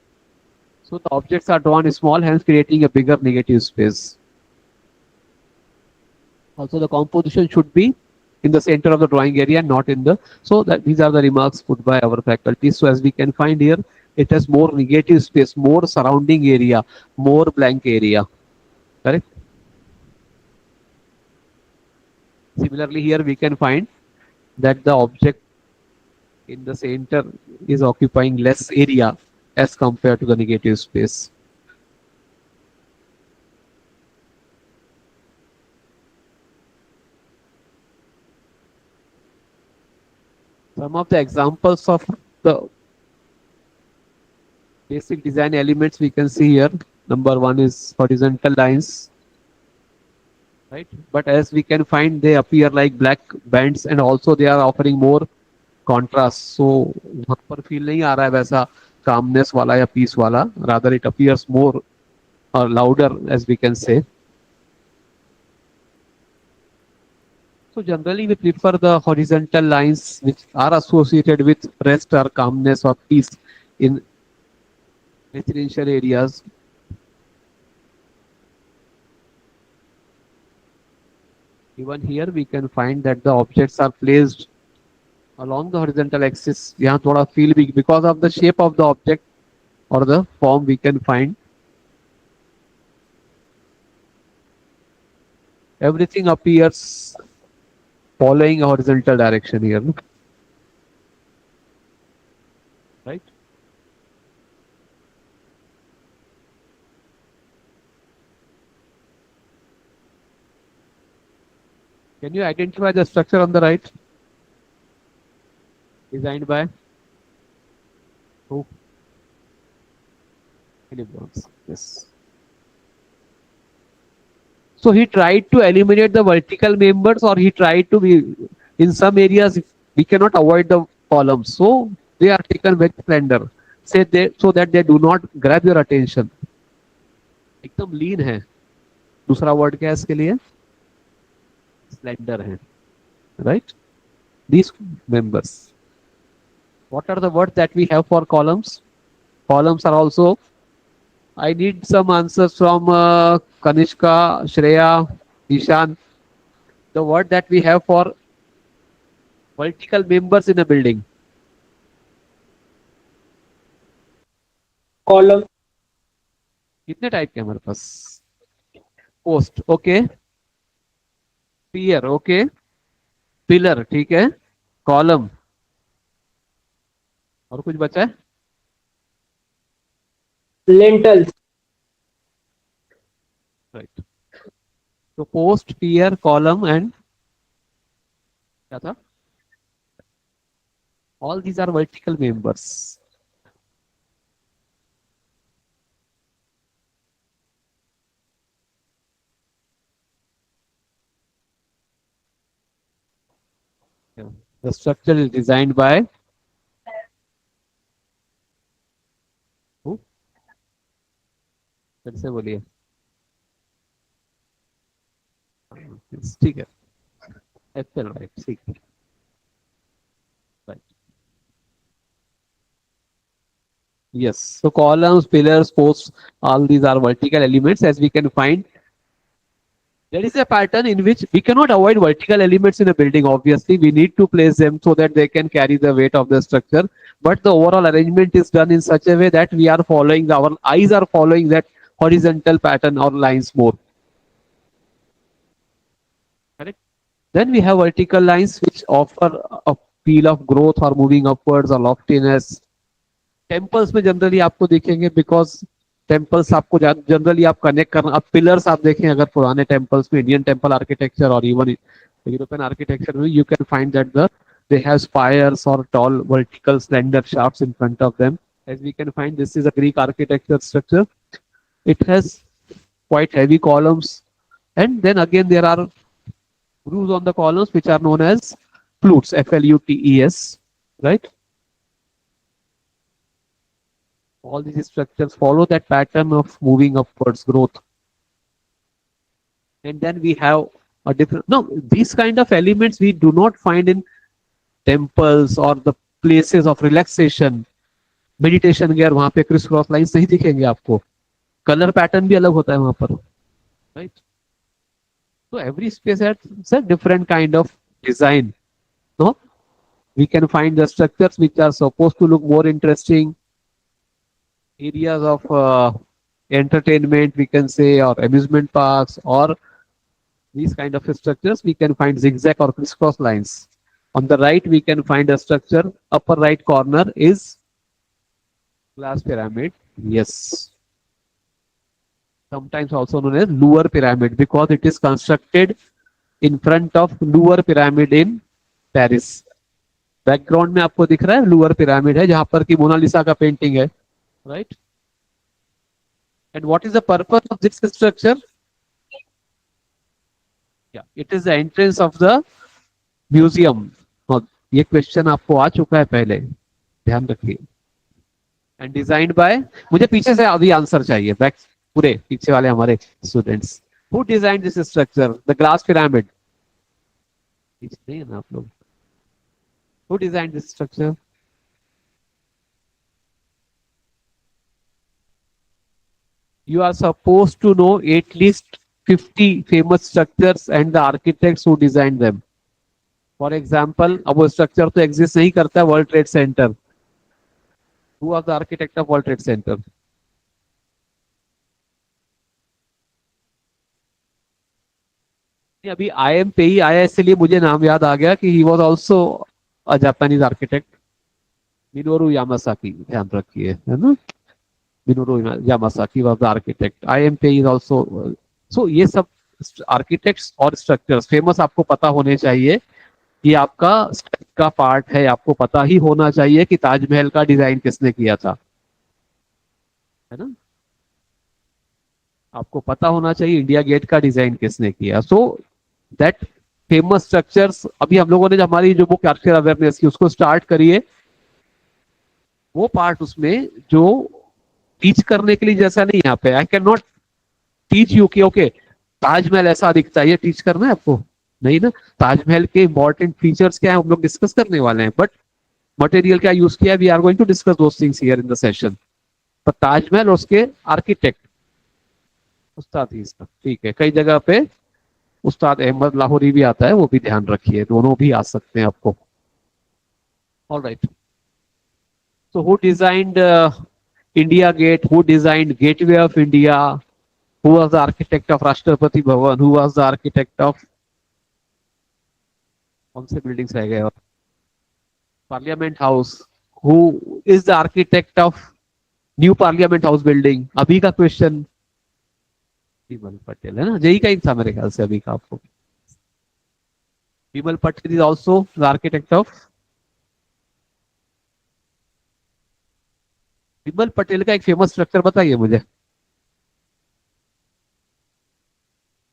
So the objects are drawn small, hence creating a bigger negative space. Also the composition should be in the center of the drawing area, not in the. So that these are the remarks put by our faculty. So as we can find here, it has more negative space, more surrounding area, more blank area. Correct? Similarly, here we can find that the object in the center is occupying less area as compared to the negative space. Some of the examples of the basic design elements we can see here. Number one is horizontal lines, right? But as we can find, they appear like black bands and also they are offering more contrast. So वहाँ पर feel नहीं आ रहा है वैसा calmness वाला या peace वाला. Rather it appears more or louder, as we can say. So generally we prefer the horizontal lines which are associated with rest or calmness or peace in residential areas. Even here we can find that the objects are placed along the horizontal axis. यहाँ थोड़ा feel big because of the shape of the object or the form we can find. Everything appears following a horizontal direction here, no? Right? Can you identify the structure on the right? Designed by who? Yes. So he tried to eliminate the vertical members, or he tried to be in some areas we cannot avoid the columns. So they are taken very slender. So that they do not grab your attention. एकदम लीन है, दूसरा word क्या है इसके लिए? Slender है, right? These members. What are the words that we have for columns? Columns are also. I need some answers from Kanishka, Shreya, Ishan. The word that we have for vertical members in a building. Column. कितने type के हमारे पास? Post, okay. Pier, okay. Pillar, ठीक है। Column, और कुछ बचा है? लेंटल्स। राइट। तो पोस्ट, पियर, कॉलम एंड क्या था? All these are vertical members. The structure is designed by who? फिर से बोलिए. ठीक है, एफएल, राइट, ठीक है, right. Yes. So columns, pillars, posts, all these are vertical elements. As we can find, there is a pattern in which we cannot avoid vertical elements in a building. Obviously, we need to place them so that they can carry the weight of the structure. But the overall arrangement is done in such a way that we are following, our eyes are following that horizontal pattern or lines more. Correct. Then we have vertical lines which offer a feel of growth or moving upwards or loftiness. Temples में generally आपको देखेंगे, because temples आपको generally आप connect करना. अब pillars आप देखें अगर पुराने टेम्पल्स में, इंडियन टेम्पल आर्किटेक्चर और इवन यूरोपियन आर्किटेक्चर में, you can find that the they have spires or tall vertical slender shafts in front of them. As we can find, this is a Greek architecture structure. It has quite heavy columns, and then again there are grooves on the columns which are known as flutes, flutes, right? All these structures follow that pattern of moving upwards growth. And then we have a different, no, these kind of elements we do not find in temples or the places of relaxation. Meditation गया, वहां पे criss cross lines नहीं दिखेंगे आपको. Colour pattern भी अलग होता है वहां पर, right? So every space has a different kind of design. No, we can find the structures which are supposed to look more interesting, areas of entertainment, we can say, or amusement parks, or these kind of structures. We can find zigzag or crisscross lines. On the right, we can find a structure. Upper right corner is glass pyramid. Yes. Sometimes also known as Louvre pyramid, because it is constructed in front of Louvre pyramid in Paris. Background में आपको दिख रहा है Louvre pyramid है, जहां पर की Mona Lisa का पेंटिंग है, right? And what is the purpose of this structure? It is the entrance of the museum. ये क्वेश्चन आपको आ चुका है पहले, ध्यान रखिए. एंड डिजाइंड बाय, मुझे पीछे से अभी आंसर चाहिए, बैक पूरे पीछे वाले हमारे students. Who design this structure? The glass pyramid. नहीं है ना आप लोग? Who designed this structure? You are supposed to know at least 50 famous structures and the architects who designed them. For example, अब वो structure तो exist नहीं करता है, World Trade Center. Who was the architect of World Trade Center? अभी IIM पे ही आया, इसलिए मुझे नाम याद आ गया कि he was also a Japanese architect. Minoru Yamasaki, ध्यान रखिए, है ना? Minoru Yamasaki was the architect. IIM पे is also. So ये सब आर्किटेक्ट्स और स्ट्रक्चर्स फेमस आपको पता होने चाहिए. ये आपका का पार्ट है, आपको पता ही होना चाहिए कि ताजमहल का डिजाइन किसने किया था, है ना? आपको पता होना चाहिए इंडिया गेट का डिजाइन किसने किया. सो दैट फेमस स्ट्रक्चर्स, अभी हम लोगों ने जो हमारी जो बुक आर्किटेक्चर अवेयरनेस की उसको स्टार्ट करिए, वो पार्ट उसमें जो टीच करने के लिए जैसा नहीं यहाँ पे. I can not teach you कि ओके ताजमहल ऐसा दिखता है, ये टीच करना है आपको? नहीं ना। ताजमहल के इंपॉर्टेंट फीचर्स क्या है हम लोग डिस्कस करने वाले हैं, बट मटेरियल क्या यूज किया, we are going to discuss those things here in the session. पर ताजमहल और उसके आर्किटेक्ट उस्ताद ही इसका, ठीक है, कई जगह पे उस्ताद अहमद लाहौरी भी आता है, वो भी ध्यान रखिए, दोनों भी आ सकते हैं आपको। Alright, so who designed India Gate? Who designed Gateway of India? Who was the architect of Rashtrapati Bhavan? Who was the architect of कौन से बिल्डिंग्स रह गए और parliament house? Who is the architect of new parliament house building? अभी का question विमल पटेल है ना, JEE का ही था मेरे ख्याल से अभी का आपको। Vimal Patel is also the architect of. Vimal Patel का एक फेमस स्ट्रक्चर बताइए मुझे।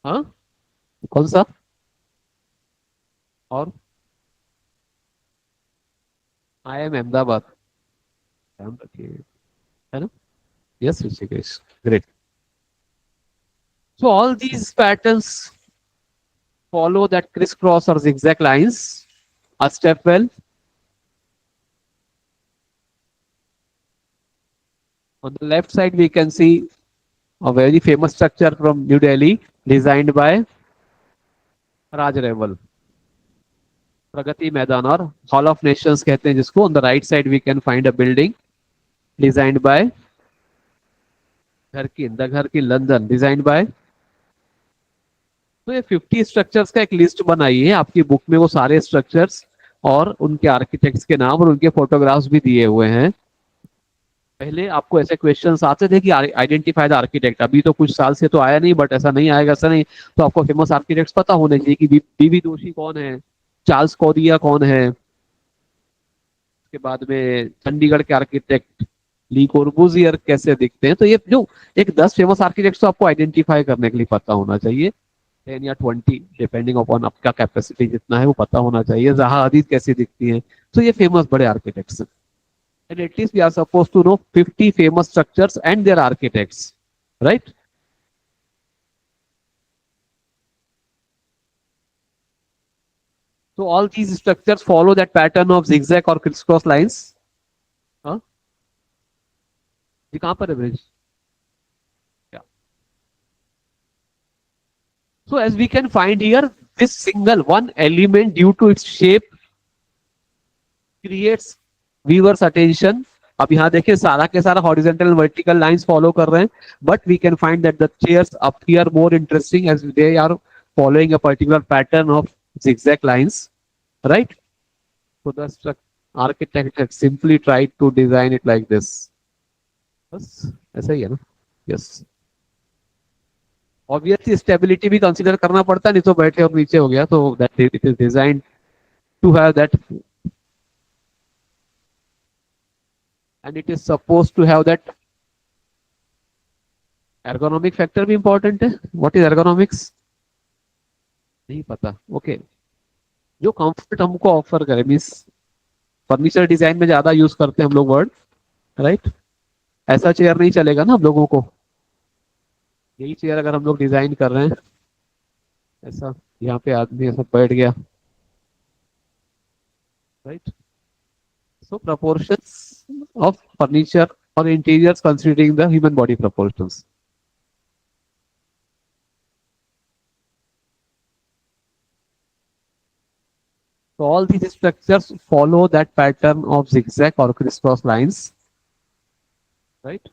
हाँ, कौन सा? और आई एम अहमदाबाद, ध्यान रखिए, है ना? Yes Rishikesh, great. So all these patterns follow that crisscross or zigzag lines. A step well. On the left side, we can see a very famous structure from New Delhi, designed by Raj Reval. Pragati Maidan और hall of Nations कहते हैं जिसको। On the right side, we can find a building designed by घर की London, designed by। तो ये 50 structures का एक लिस्ट बनाई है आपकी बुक में, वो सारे स्ट्रक्चर्स और उनके आर्किटेक्ट्स के नाम और उनके फोटोग्राफ्स भी दिए हुए हैं। पहले आपको ऐसे क्वेश्चंस आते थे कि आइडेंटिफाई द आर्किटेक्ट, अभी तो कुछ साल से तो आया नहीं, बट ऐसा नहीं आएगा, ऐसा नहीं। तो आपको फेमस आर्किटेक्ट्स पता होने चाहिए कि बीवी दोषी कौन है, चार्ल्स कोरिया कौन है, उसके बाद में चंडीगढ़ के आर्किटेक्ट ली कोर्बुजियर कैसे दिखते हैं। तो ये जो एक 10 फेमस आर्किटेक्ट्स तो आपको आइडेंटिफाई करने के लिए पता होना चाहिए, 10 या 20 डिपेंडिंग अपॉन आपका कैपेसिटी जितना है वो पता होना चाहिए। जहां हदीद कैसी दिखती है, तो ये फेमस बड़े आर्किटेक्ट्स हैं। And at least we are supposed to know 50 famous structures and their architects, right? So all these structures follow that pattern of zigzag or crisscross lines. हाँ, ये कहाँ पर है bridge? Yeah. So as we can find here, this single one element due to its shape creates viewers attention. अब यहाँ देखिए सारा के सारा हॉरिजॉन्टल वर्टिकल लाइंस फॉलो कर रहे हैं, but we can find that the chairs appear more interesting as they are following a particular pattern of zigzag lines, right? So the architect had simply tried to design it like this. बस ऐसा ही है ना? Yes. Obviously stability भी consider करना पड़ता है, नहीं तो बैठे और नीचे हो गया। तो that it is designed to have that, and it is supposed to have that ergonomic factor भी important है। What is ergonomics? नहीं पता। ओके, जो कंफर्ट हमको ऑफर करे, मीन्स फर्नीचर डिजाइन में ज्यादा यूज करते हैं हम लोग वर्ड, राइट? ऐसा चेयर नहीं चलेगा ना हम लोगों को। यही चेयर अगर हम लोग डिजाइन कर रहे हैं, ऐसा यहाँ पे आदमी ऐसा बैठ गया, right? So proportions of furniture or interiors considering the human body proportions. So all these structures follow that pattern of zigzag or crisscross lines, right?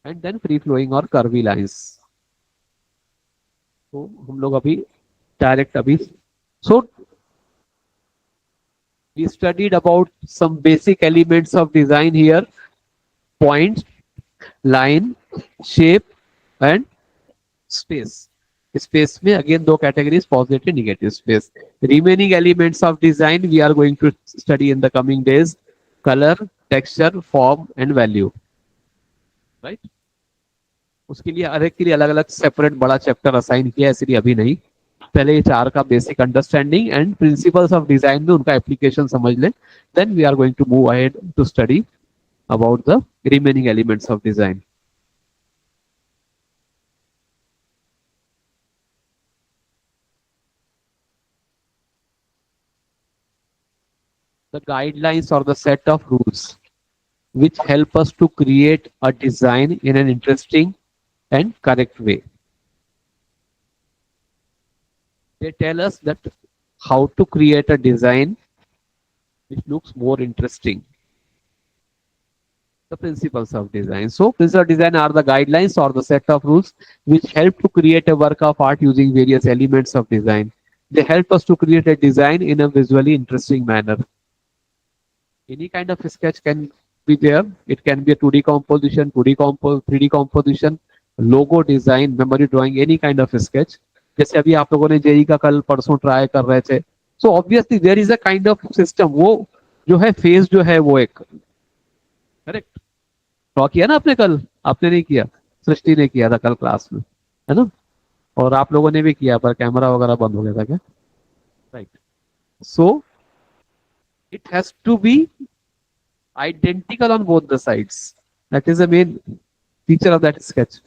And then free flowing or curvy lines. तो हम लोग अभी direct अभी, so we studied about some basic elements of design here: point, line, shape and space. Space में again दो categories, positive negative space. Remaining elements of design we are going to study in the coming days: color, texture, form and value, right? उसके लिए हर एक के लिए अलग अलग separate बड़ा चैप्टर असाइन किया है, इसलिए अभी नहीं। पहले ये चार का basic understanding and principles of design में उनका एप्लीकेशन समझ लें, then we are going to move ahead to study about the remaining elements of design. the guidelines or the set of rules which help us to create a design in an interesting and correct way. They tell us that how to create a design which looks more interesting. The principles of design. So, principles of design are the guidelines or the set of rules which help to create a work of art using various elements of design. They help us to create a design in a visually interesting manner. Any kind of sketch can be there. It can be a 2D composition, 3D composition, logo design, memory drawing, any kind of sketch. जैसे अभी आप लोगों ने JEE का कल परसों try कर रहे थे, so obviously there is a kind of system, वो जो है फेज जो है वो एक करेक्ट ड्रॉ किया ना आपने कल, आपने नहीं किया, सृष्टि ने किया था कल क्लास में, है ना, और आप लोगों ने भी किया पर कैमरा वगैरह बंद हो गया था क्या, right. So it has to be identical on both the sides. That is the main feature of that sketch.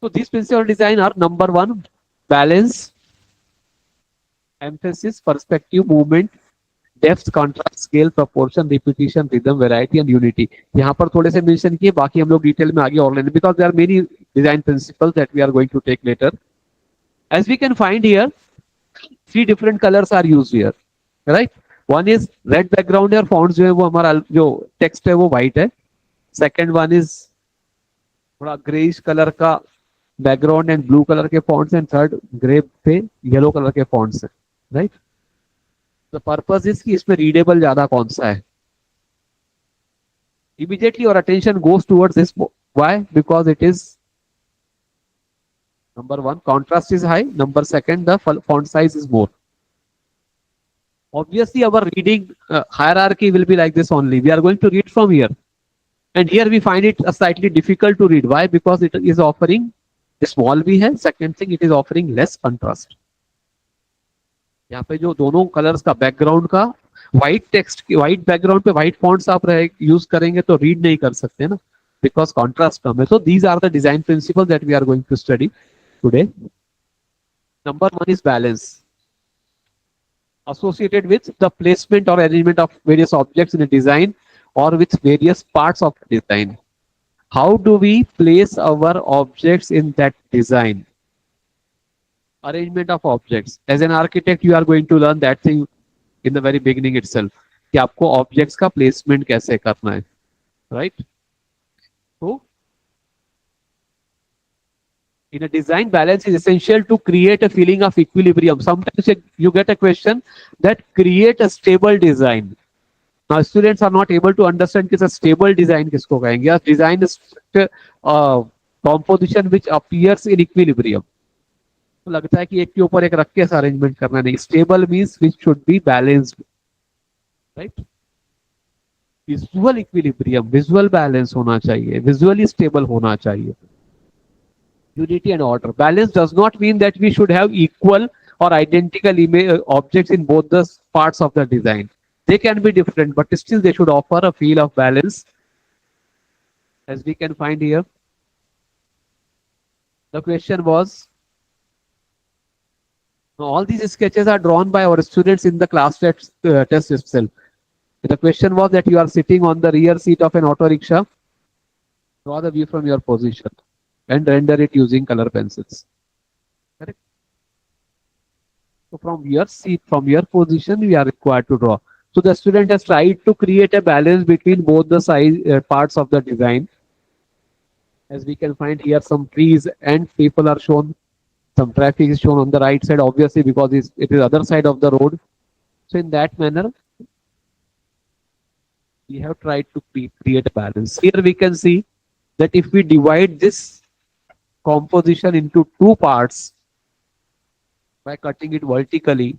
So these principles of design are: number one, balance, emphasis, perspective, movement, depth, contrast, scale, proportion, repetition, rhythm, variety and unity. यहाँ पर थोड़े से mention किए, बाकी हम लोग detail में आगे और लेंगे, because there are many design principles that we are going to take later. As we can find here, three different colours are used here, right. One is red background है, fonts जो है वो हमारा जो टेक्स्ट है वो white है. Second one is थोड़ा ग्रेइश कलर का बैकग्राउंड एंड ब्लू कलर के फॉन्ट्स, एंड थर्ड ग्रे पे येलो कलर के फॉन्ट्स है, राइट. द पर्पज इज कि इसमें रीडेबल ज्यादा कौन सा है. इमीडिएटली और attention goes towards this. Why? Because it is number one, contrast is high. Number second, the font size is more. Obviously our reading hierarchy will be like this only. We are going to read from here, and here we find it slightly difficult to read. Why? Because it is offering a small v है. Second thing, it is offering less contrast. यहाँ पे जो दोनों colours का background का white text, white background पे white fonts आप use करेंगे तो रीड नहीं कर सकते ना, बिकॉज कॉन्ट्रास्ट कम है. So these are the design principles that we are going to study today. Number one is balance, associated with the placement or arrangement of various objects in a design or with various parts of the design. How do we place our objects in that design? Arrangement of objects. As an architect, you are going to learn that thing in the very beginning itself, कि आपको objects का placement कैसे करना है, right? So, in a design, balance is essential to create a feeling of equilibrium. Sometimes you get a question that create a stable design. Now students are not able to understand कि stable design किसको कहेंगे. या design is composition which appears in equilibrium. तो लगता है कि एक के ऊपर एक रख के अरेंजमेंट करना नहीं. Stable means which should be balanced, right? Visual equilibrium, visual balance होना चाहिए, visually stable होना चाहिए. Unity and order. Balance does not mean that we should have equal or identical objects in both the parts of the design. They can be different, but still they should offer a feel of balance, as we can find here. The question was, all these sketches are drawn by our students in the class test itself. The question was that you are sitting on the rear seat of an auto rickshaw. Draw the view from your position and render it using color pencils. Correct? So from your seat, from your position, we are required to draw. So the student has tried to create a balance between both the size parts of the design. As we can find here, some trees and people are shown. Some traffic is shown on the right side, obviously because it is other side of the road. So in that manner, we have tried to create a balance. Here we can see that if we divide this composition into two parts by cutting it vertically,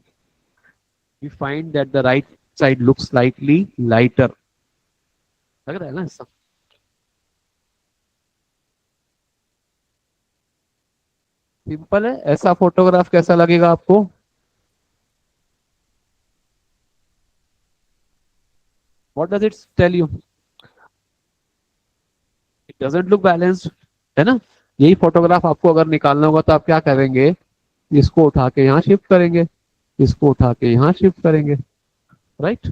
we find that the right side looks slightly lighter. लग रहा है ना सब? Simple है. ऐसा photograph कैसा लगेगा आपको? What does it tell you? It doesn't look balanced, है ना? यही फोटोग्राफ आपको अगर निकालना होगा तो आप क्या करेंगे? इसको उठा के यहाँ शिफ्ट करेंगे, इसको उठा के यहाँ शिफ्ट करेंगे, right,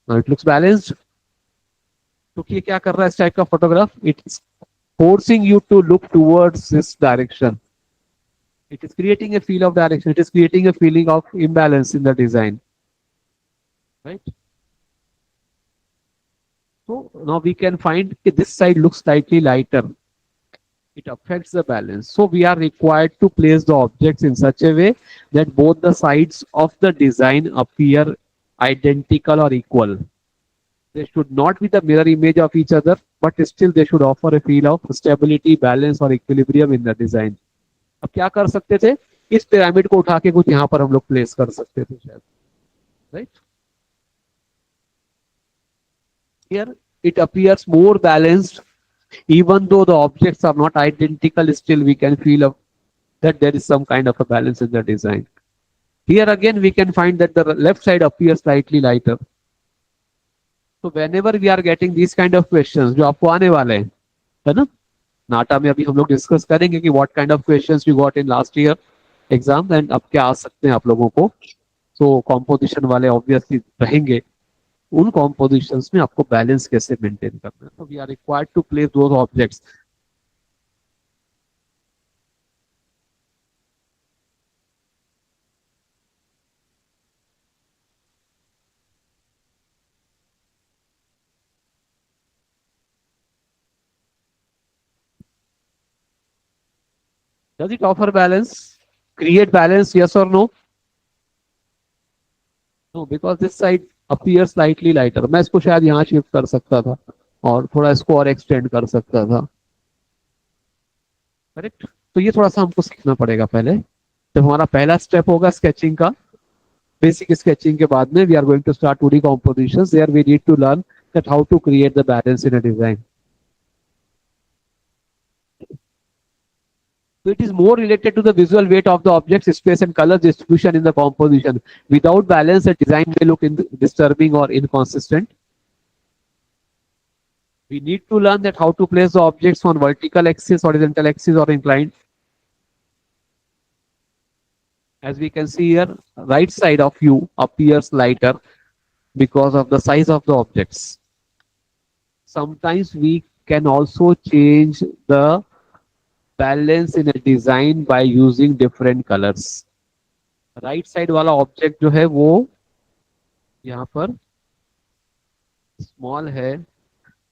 now it looks balanced. तो ये क्या कर रहा है इस टाइप का photograph, it is forcing you to look towards this direction, it is creating a feel of direction, it is creating a feeling of imbalance in the design, right? So now we can find this side looks slightly lighter, it affects the balance. So we are required to place the objects in such a way that both the sides of the design appear identical or equal. They should not be the mirror image of each other, but still they should offer a feel of stability, balance or equilibrium in the design. अब क्या कर सकते थे, इस pyramid को उठा के कुछ यहाँ पर हम लोग प्लेस कर सकते थे शायद, right? Here it appears more balanced, even though the objects are not identical, still we can feel that there is some kind of a balance in the design. Here again we can find that the left side appears slightly lighter. So whenever we are getting these kind of questions जो आपको आने वाले हैं, है ना, नाटा में अभी हम लोग डिस्कस करेंगे कि what kind of questions you got in last year exam and अब क्या आ सकते हैं आप लोगों को। सो कॉम्पोजिशन वाले ऑब्वियसली रहेंगे, उन कॉम्पोजिशंस में आपको बैलेंस कैसे मेंटेन करना है। तो we are required to place those objects. Does it offer balance? Create balance? Yes or no? No, because this side appears slightly lighter. मैं इसको शायद यहाँ शिफ्ट कर सकता था और थोड़ा इसको और एक्सटेंड कर सकता था, करेक्ट? तो ये थोड़ा सा हमको सीखना पड़ेगा पहले। जब हमारा पहला स्टेप होगा स्केचिंग का, बेसिक स्केचिंग के बाद में we are going to start 2D compositions. There we need to learn that how to create the balance in a design. So it is more related to the visual weight of the objects, space and color distribution in the composition. Without balance, a design may look disturbing or inconsistent. We need to learn that how to place the objects on vertical axis, horizontal axis or inclined. As we can see here, right side of you appears lighter because of the size of the objects. Sometimes we can also change the balance in a design by using different colors. Right side वाला object जो है वो यहाँ पर small है,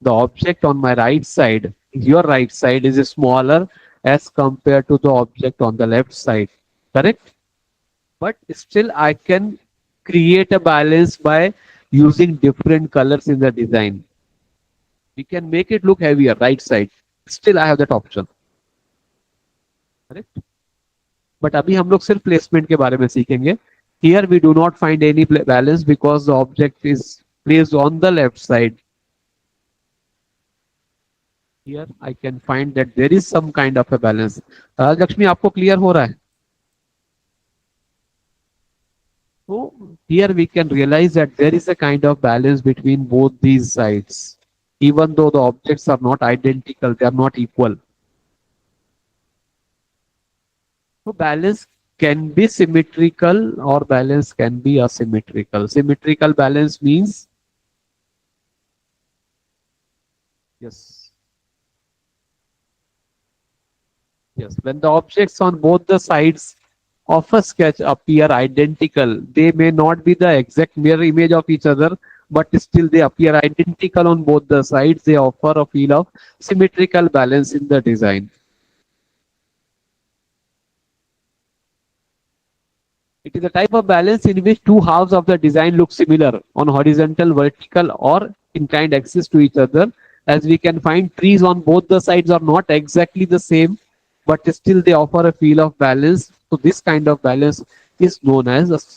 the object on my right side, your right side is smaller as compared to the object on the left side, correct? But still I can create a balance by using different colors in the design. We can make it look heavier right side, still I have that option, correct? But अभी हम लोग सिर्फ placement के बारे में सीखेंगे। Here we do not find any balance because the object is placed on the left side. Here I can find that there is some kind of a balance. Lakshmi, आपको clear हो रहा है? So here we can realize that there is a kind of balance between both these sides. Even though the objects are not identical, they are not equal. So balance can be symmetrical or balance can be asymmetrical. Symmetrical balance means, yes, yes, when the objects on both the sides of a sketch appear identical, they may not be the exact mirror image of each other, but still they appear identical on both the sides. They offer a feel of symmetrical balance in the design. It is a type of balance in which two halves of the design look similar on horizontal, vertical, or inclined axis to each other. As we can find, trees on both the sides are not exactly the same, but still they offer a feel of balance. So this kind of balance is known as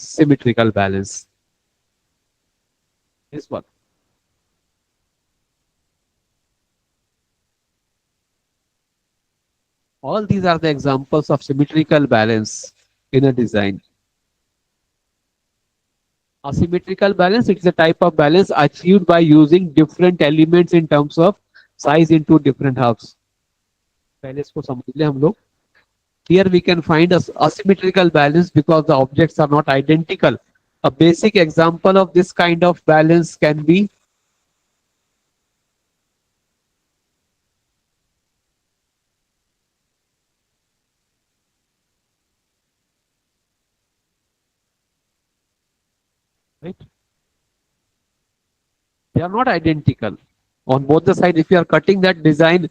symmetrical balance. This one. All these are the examples of symmetrical balance in a design. Asymmetrical balance, it is a type of balance achieved by using different elements in terms of size into different halves. पहले इसको समझ ले हम लोग। Here we can find a asymmetrical balance because the objects are not identical, A basic example of this kind of balance can be, right? They are not identical on both the side. If you are cutting that design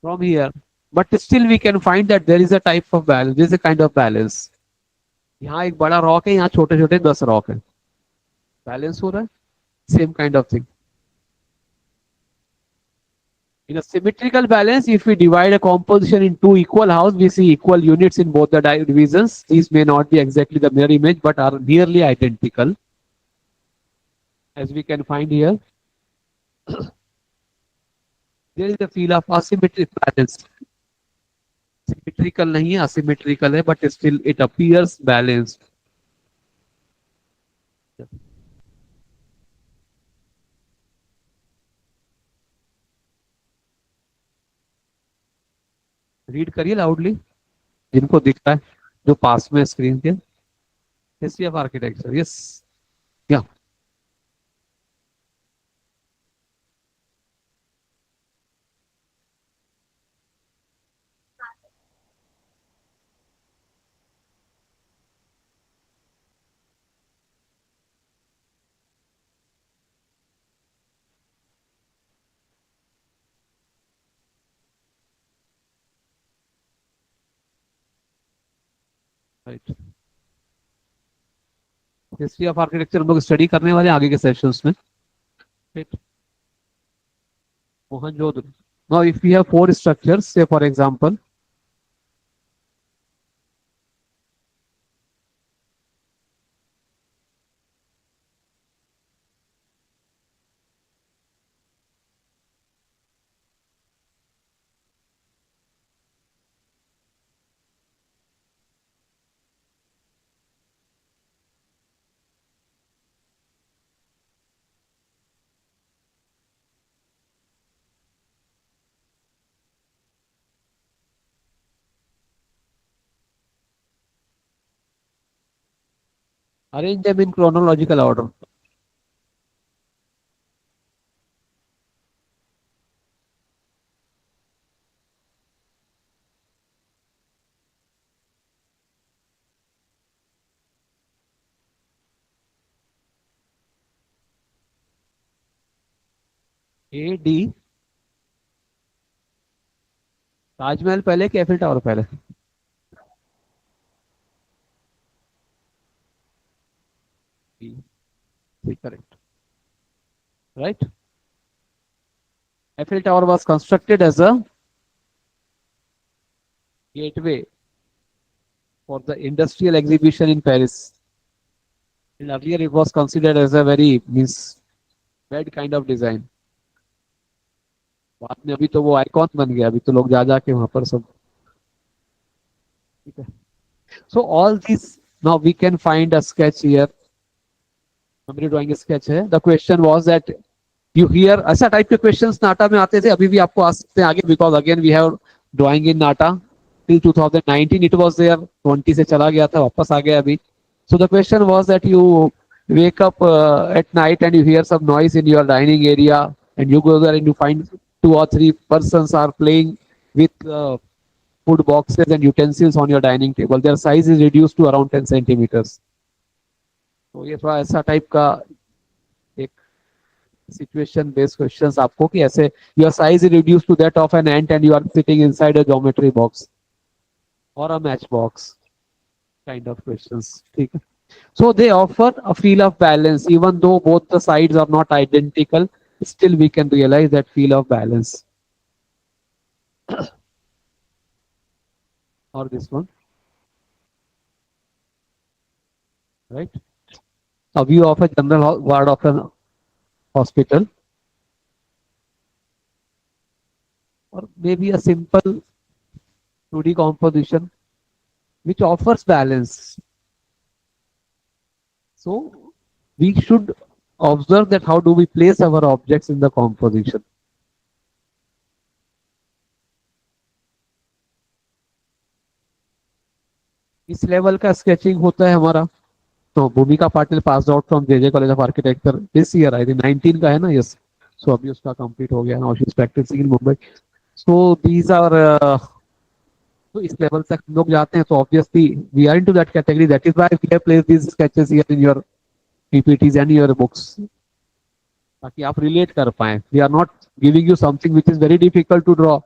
from here, but still we can find that there is a type of balance. There is a kind of balance. यहाँ एक बड़ा rock है, यहाँ छोटे छोटे 10 rock है, balance हो रहा है. Same kind of thing. In a symmetrical balance, if we divide a composition in two equal halves, we see equal units in both the divisions. These may not be exactly the mirror image, but are nearly identical, as we can find here. There is a feel of asymmetric balance. Symmetrical नहीं है, asymmetrical है, but still it appears balanced. Read करिए loudly जिनको दिख रहा है, जो पास में स्क्रीन के. History of architecture, yes. या राइट. हिस्ट्री ऑफ आर्किटेक्चर हम लोग स्टडी करने वाले हैं आगे के सेशंस में. Right. Mohenjodaro. Now if we have four structures, say for example, arrange them in chronological order. A D. Taj Mahal पहले कि एफिल टावर पहले? Correct. Right. Eiffel tower was constructed as a gateway for the industrial exhibition in Paris. And earlier it was considered as a very means bad kind of design. बाद में अभी तो वो icon बन गया, अभी तो लोग जा जाके वहां पर सब. ठीक है. So all these, now we can find a sketch here. Memory drawing sketch है. The question was that you here, ऐसा टाइप के क्वेश्चंस नाटा में आते थे, अभी भी आपको आ सकते हैं आगे, because again we have drawing in NATA till 2019 it was there. 20 से चला गया था, वापस आ गया अभी. So the question was that you wake up at night and you hear some noise in your dining area and you go there and you find two or three persons are playing with food boxes and utensils on your dining table. Their size is reduced to around 10 centimeters. तो ये थोड़ा ऐसा type का एक situation based questions आपको, कि ऐसे your size is reduce to that of an ant and you are sitting inside a geometry box और a match box kind of questions. ठीक है. So they offer a feel of balance even though both the sides are not identical, still we can realize that feel of balance. Or this one, right? A view of a general ward of an hospital, or maybe a simple 2D composition which offers balance. So we should observe that how do we place our objects in the composition. इस level का sketching होता है हमारा। तो भूमिका Patil pass out from JJ college of architecture this year, I think 19 का है ना, यस। सो अभी उसका कंप्लीट हो गया, now she is practicing in Mumbai. So these are, तो इस लेवल तक लोग जाते हैं, तो obviously we are into that category, that is why we have placed these sketches here in your PPTs and your books, ताकि आप रिलेट कर पाए। We are not giving you something which is very difficult to draw,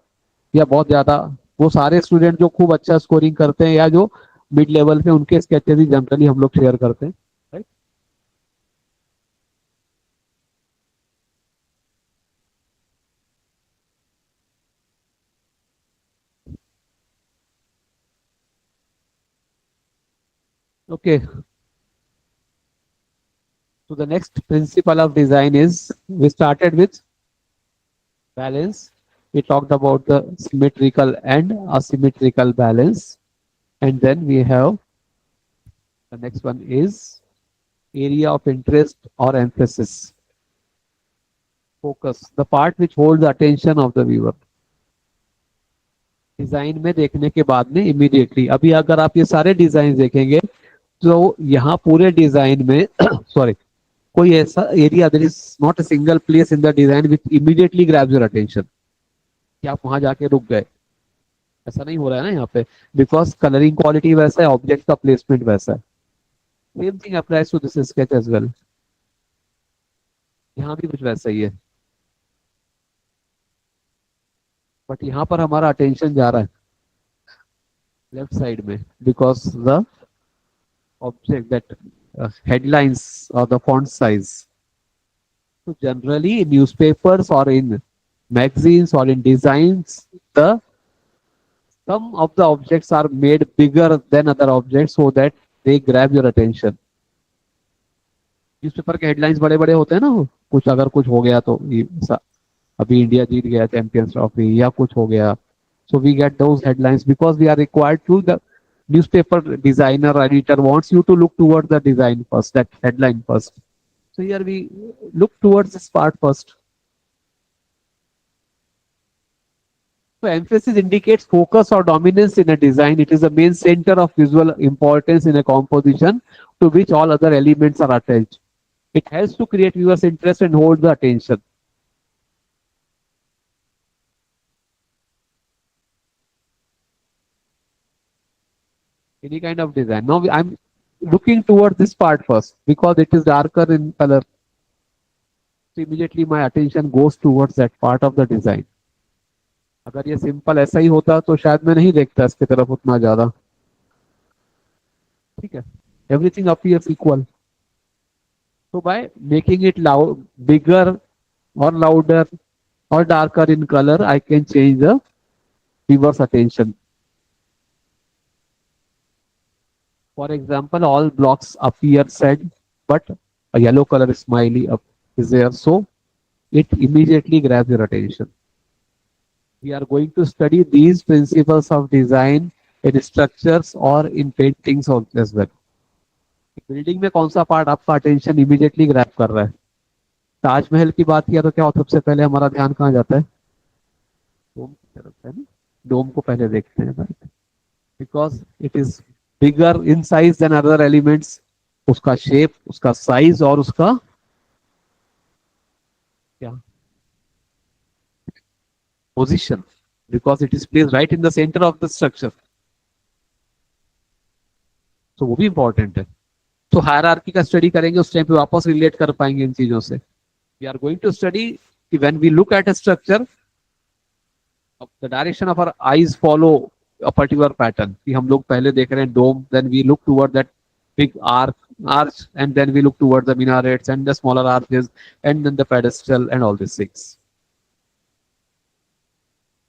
या बहुत ज्यादा। वो सारे student जो खूब अच्छा स्कोरिंग करते हैं या जो मिड लेवल पे, उनके स्केचेस ही जनरली हम लोग शेयर करते हैं, right. Okay, so the next principle of design is, we started with balance. We talked about the symmetrical and asymmetrical balance. And then we have the next one is area of interest or emphasis. Focus, the part which holds the attention of the viewer. Design में देखने के बाद में immediately, अभी अगर आप ये सारे डिजाइन देखेंगे, तो यहाँ पूरे डिजाइन में सॉरी, कोई ऐसा area, there is not a single place in the design which immediately grabs your attention, कि आप वहां जाके रुक गए। ऐसा नहीं हो रहा है ना यहाँ पे, बिकॉज कलरिंग क्वालिटी वैसा है, ऑब्जेक्ट का प्लेसमेंट वैसा है। Same thing applies to this sketch as well. यहाँ भी कुछ वैसा ही है, बट यहाँ पर हमारा अटेंशन जा रहा है लेफ्ट साइड में, because the object that headlines or the font size. So generally in newspapers or in magazines or in designs, the some of the objects are made bigger than other objects so that they grab your attention. Newspaper के headlines बड़े बड़े होते हैं ना, कुछ अगर कुछ हो गया तो अभी इंडिया जीत गया चैंपियंस ट्रॉफी या कुछ हो गया, so we get those headlines because we are required to, the newspaper designer or editor wants you to look towards the design first, that headline first. So here we look towards this part first. So emphasis indicates focus or dominance in a design. It is the main center of visual importance in a composition to which all other elements are attached. It helps to create viewers' interest and hold the attention. Any kind of design. Now I'm looking towards this part first because it is darker in color. So immediately my attention goes towards that part of the design. अगर ये simple ऐसा ही होता तो शायद मैं नहीं देखता इसकी तरफ उतना ज्यादा। ठीक है, everything appears equal. So by making it loud, bigger or louder or darker in color, I can change the viewer's attention. For example, all blocks appear sad, but a yellow color smiley up is there, so it immediately grabs your attention. We are going to study these principles of design in structures or in paintings as well. Building में कौन सा part आपका attention immediately grab कर रहा है? ताजमहल की बात किया तो क्या होता है, सबसे पहले हमारा ध्यान कहाँ जाता है? डोम की तरफ है ना, डोम को पहले देखते हैं, right, because it is bigger in size than other elements. उसका शेप, उसका साइज और उसका क्या position, because it is place right in the centre of the structure, तो वो भी इंपॉर्टेंट है। तो हायरार्की का स्टडी करेंगे उस टाइम पे वापस रिलेट कर पाएंगे इन चीजों से। We are going to study कि when we look at a structure, the direction of our eyes follow a particular pattern, कि हम लोग पहले देख रहे हैं dome, then we look toward that big arch, and then we look towards the minarets and the smaller arches, and then the pedestal and all these things.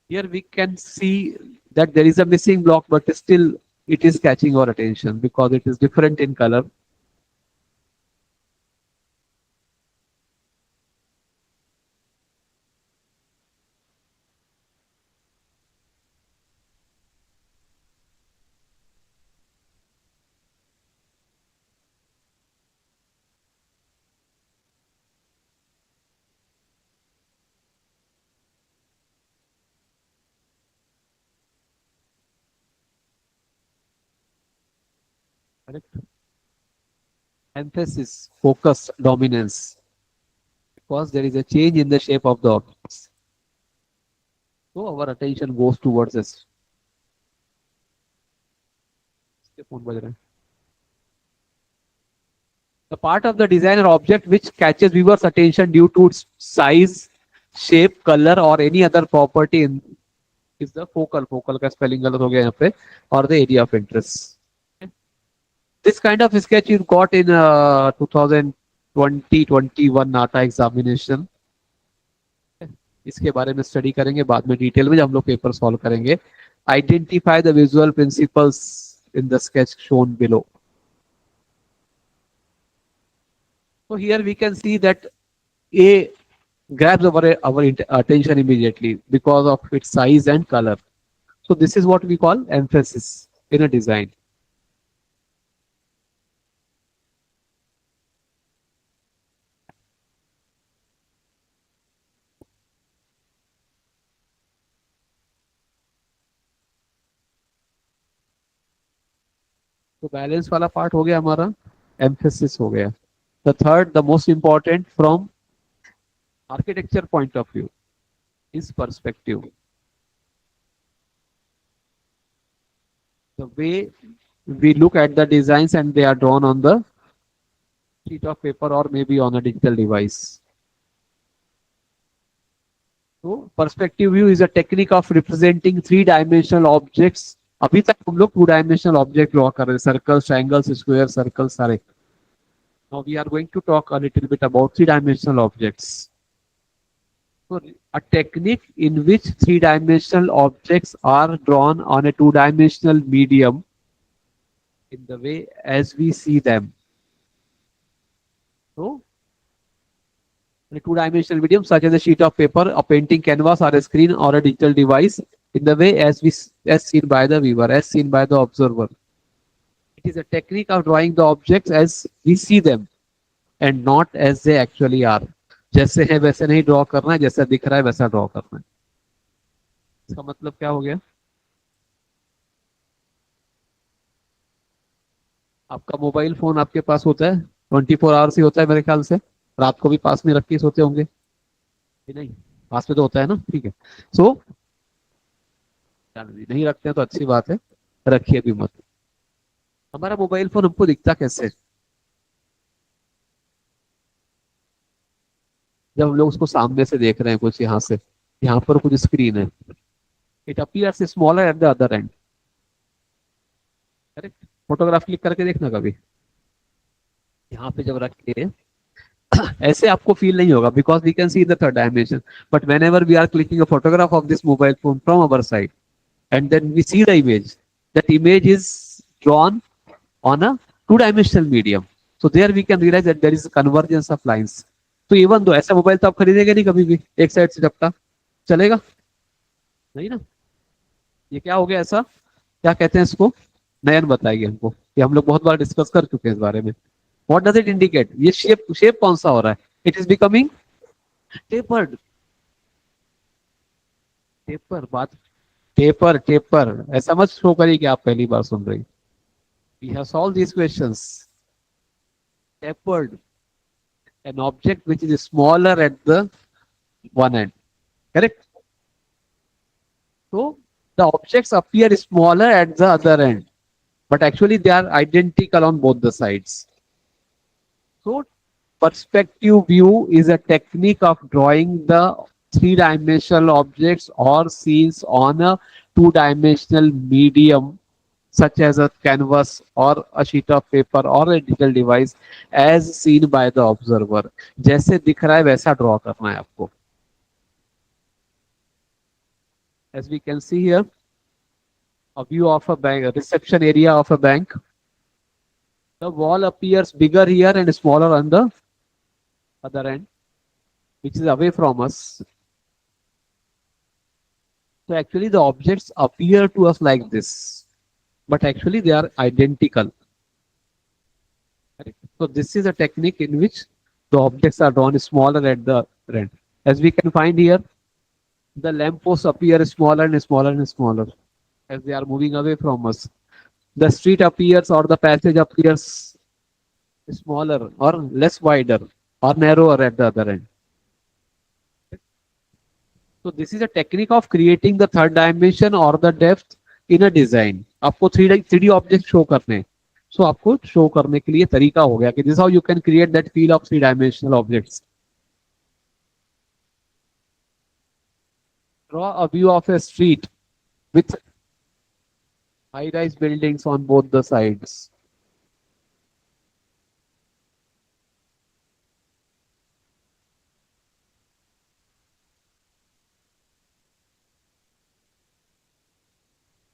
Here we can see that there is a missing block, but still it is catching our attention because it is different in color. Correct. Emphasis, focus, dominance, because there is a change in the shape of the objects. So our attention goes towards this. इसके phone बज रहे हैं. The part of the design or object which catches viewers' attention due to its size, shape, color, or any other property in, is the focal. Focal का spelling गलत हो गया यहाँ पे. Or the area of interest. This kind of sketch you got in 2020-21 NATA examination. इसके बारे में study करेंगे बाद में डिटेल में जब हम लोग पेपर सॉल्व करेंगे. Identify the visual principles in the sketch shown below. So here we can see that A grabs our attention immediately because of its size and color. So this is what we call emphasis in a design. तो balance वाला part हो गया हमारा, emphasis हो गया. The third, the most important from architecture point of view is perspective. The way we look at the designs and they are drawn on the sheet of paper or maybe on a digital device. So perspective view is a technique of representing three-dimensional objects. अभी तक हम लोग 2-dimensional object draw कर रहे हैं, circles, triangles, square, circles सारे. Now we are going to talk a little bit about 3-dimensional objects. So a technique in which 3-dimensional objects are drawn on a 2-dimensional medium in the way as we see them. So in a 2-dimensional medium such as a sheet of paper, a painting canvas or a screen or a digital device in the way as seen by the viewer, as seen by the observer. It is a technique of drawing the objects as we see them and not as they actually are. जैसे है वैसे नहीं draw करना है, जैसा दिख रहा है वैसा ड्रॉ करना है. इसका मतलब क्या हो गया? आपका मोबाइल फोन आपके पास होता है 24 आवर्स ही होता है मेरे ख्याल से. रात को भी पास में रख के सोते होंगे नहीं? पास में तो होता है ना. ठीक है. सो नहीं रखते हैं तो अच्छी बात है, रखिए भी मत. हमारा मोबाइल फोन हमको दिखता कैसे? जब हम लोग उसको सामने से देख रहे हैं, कुछ यहाँ से, यहाँ पर कुछ स्क्रीन है, it appears smaller at the other and. Correct. Photograph click करके देखना कभी, यहाँ पे जब रख के ऐसे आपको फील नहीं होगा because we can see the third dimension. But whenever we are clicking a photograph of this mobile phone from our side and then we see the image, that image is drawn on a 2-dimensional medium. So there we can realize that there is a convergence of lines. तो even though ऐसा mobile तो आप खरीदेंगे नहीं कभी भी एक side से झपटा, चलेगा नहीं ना. ये क्या हो गया ऐसा, क्या कहते हैं इसको? नयन बताएगी हमको, कि हम लोग बहुत बार डिस्कस कर चुके हैं इस बारे में. What does it indicate? ये शेप कौन सा हो रहा है? It is becoming tapered. Taper ऐसा मत शो करिए कि आप पहली बार सुन रही. We have solved these questions. Tapered, an object which is smaller at the one end. Correct? So the objects appear smaller at the other end, but actually they are identical on both the sides. So perspective view is a technique of drawing the 3-dimensional objects or scenes on a 2-dimensional medium such as a canvas or a sheet of paper or a digital device as seen by the observer. जैसे दिख रहा है वैसा draw करना है आपको. As we can see here, a view of a bank, a reception area of a bank. The wall appears bigger here and smaller on the other end, which is away from us. So actually the objects appear to us like this, but actually they are identical. So this is a technique in which the objects are drawn smaller at the end. As we can find here, the lampposts appear smaller and smaller and smaller as they are moving away from us. the street appears or the passage appears smaller or less wider or narrower at the other end. So this is a technique of creating the third dimension or the depth in a design. आपको three D object show करने हैं. So आपको show करने के लिए तरीका हो गया कि this how you can create that feel of three dimensional objects. Draw a view of a street with high-rise buildings on both the sides.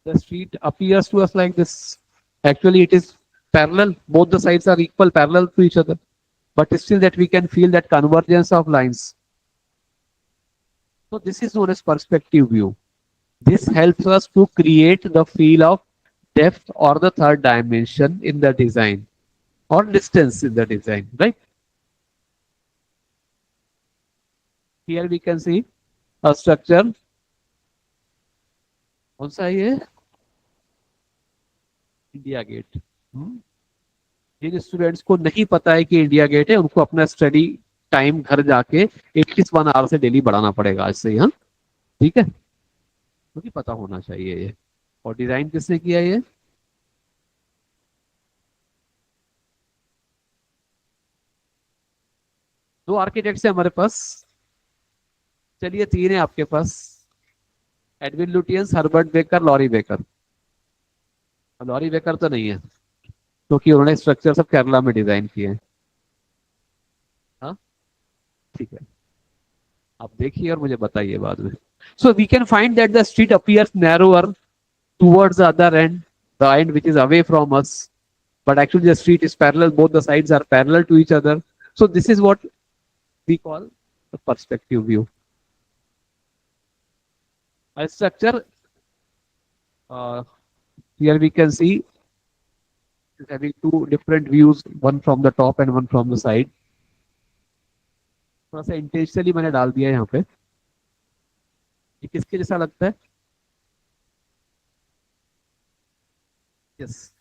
The street appears to us like this. Actually, it is parallel. Both the sides are equal, parallel to each other. But still that we can feel that convergence of lines. So this is known as perspective view. This helps us to create the feel of depth or the third dimension in the design or distance in the design, right? Here we can see a structure. कौन सा है ये? India gate. जिन students को नहीं पता है कि India gate है उनको अपना स्टडी टाइम घर जाके 81 आवर से डेली बढ़ाना पड़ेगा आज से ही. हाँ, ठीक है, क्योंकि पता होना चाहिए ये. और डिजाइन किसने किया ये? दो आर्किटेक्ट्स है हमारे पास. चलिए तीन है आपके पास. Edwin Lutyens, Herbert Baker, Laurie Baker. Laurie Baker तो नहीं है क्योंकि उन्होंने स्ट्रक्चर सब केरला में डिजाइन किए हैं. हाँ, ठीक है, आप देखिए और मुझे बताइए बाद में. So we can find that the street appears narrower towards the other end, the end which is away from us, but actually the street is parallel, both the sides are parallel to each other. So this is what we call the perspective view. A structure, here we can see is having two different views, one from the top and one from the side. थोड़ा सा intentionally मैंने डाल दिया है यहाँ पे. ये किसके जैसा लगता है? यस,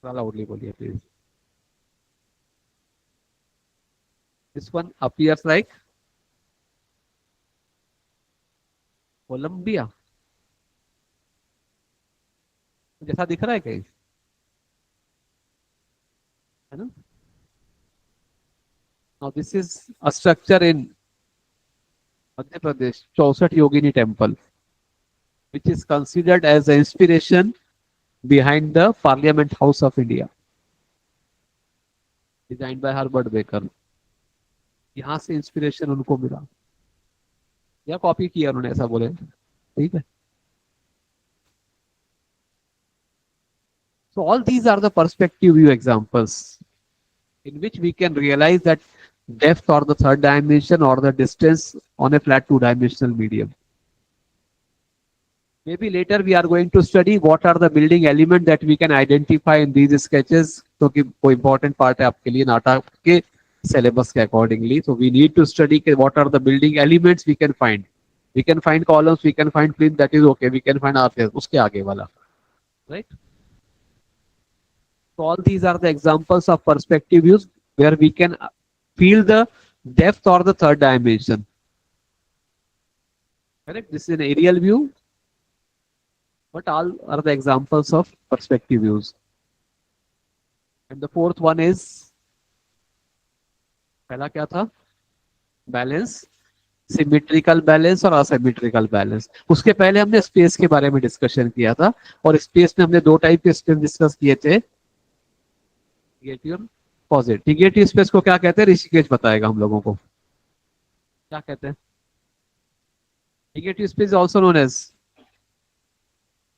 लाउडली बोलिए please. This one appears like Columbia जैसा दिख रहा है कहीं, है ना? Now this is a structure in Madhya Pradesh, 64 Yogini Temple, which is considered as the inspiration behind the Parliament House of India, designed by Herbert Baker. यहाँ से inspiration उनको मिला या कॉपी किया उन्होंने, ऐसा बोले, ठीक है. So all these are the perspective view examples in which we can realize that depth or the third dimension or the distance on a flat two-dimensional medium. Maybe later we are going to study what are the building elements that we can identify in these sketches. So कोई important part है आपके लिए नाटक के syllabus के accordingly. So we need to study what are the building elements we can find. We can find columns, we can find plinth, that is okay. We can find arches, उसके आगे वाला, right? So all these are the examples of perspective views where we can feel the depth or the third dimension. Correct? This is an aerial view, but all are the examples of perspective views. And the fourth one is, पहला क्या था? Balance, symmetrical balance और asymmetrical balance. उसके पहले हमने space के बारे में डिस्कशन किया था और स्पेस में हमने दो टाइप के स्पेस डिस्कस किए थे, नेगेटिव और पॉजिटिव. नेगेटिव स्पेस को क्या कहते हैं? ऋषिकेश बताएगा हम लोगों को क्या कहते हैं. Negative space also known as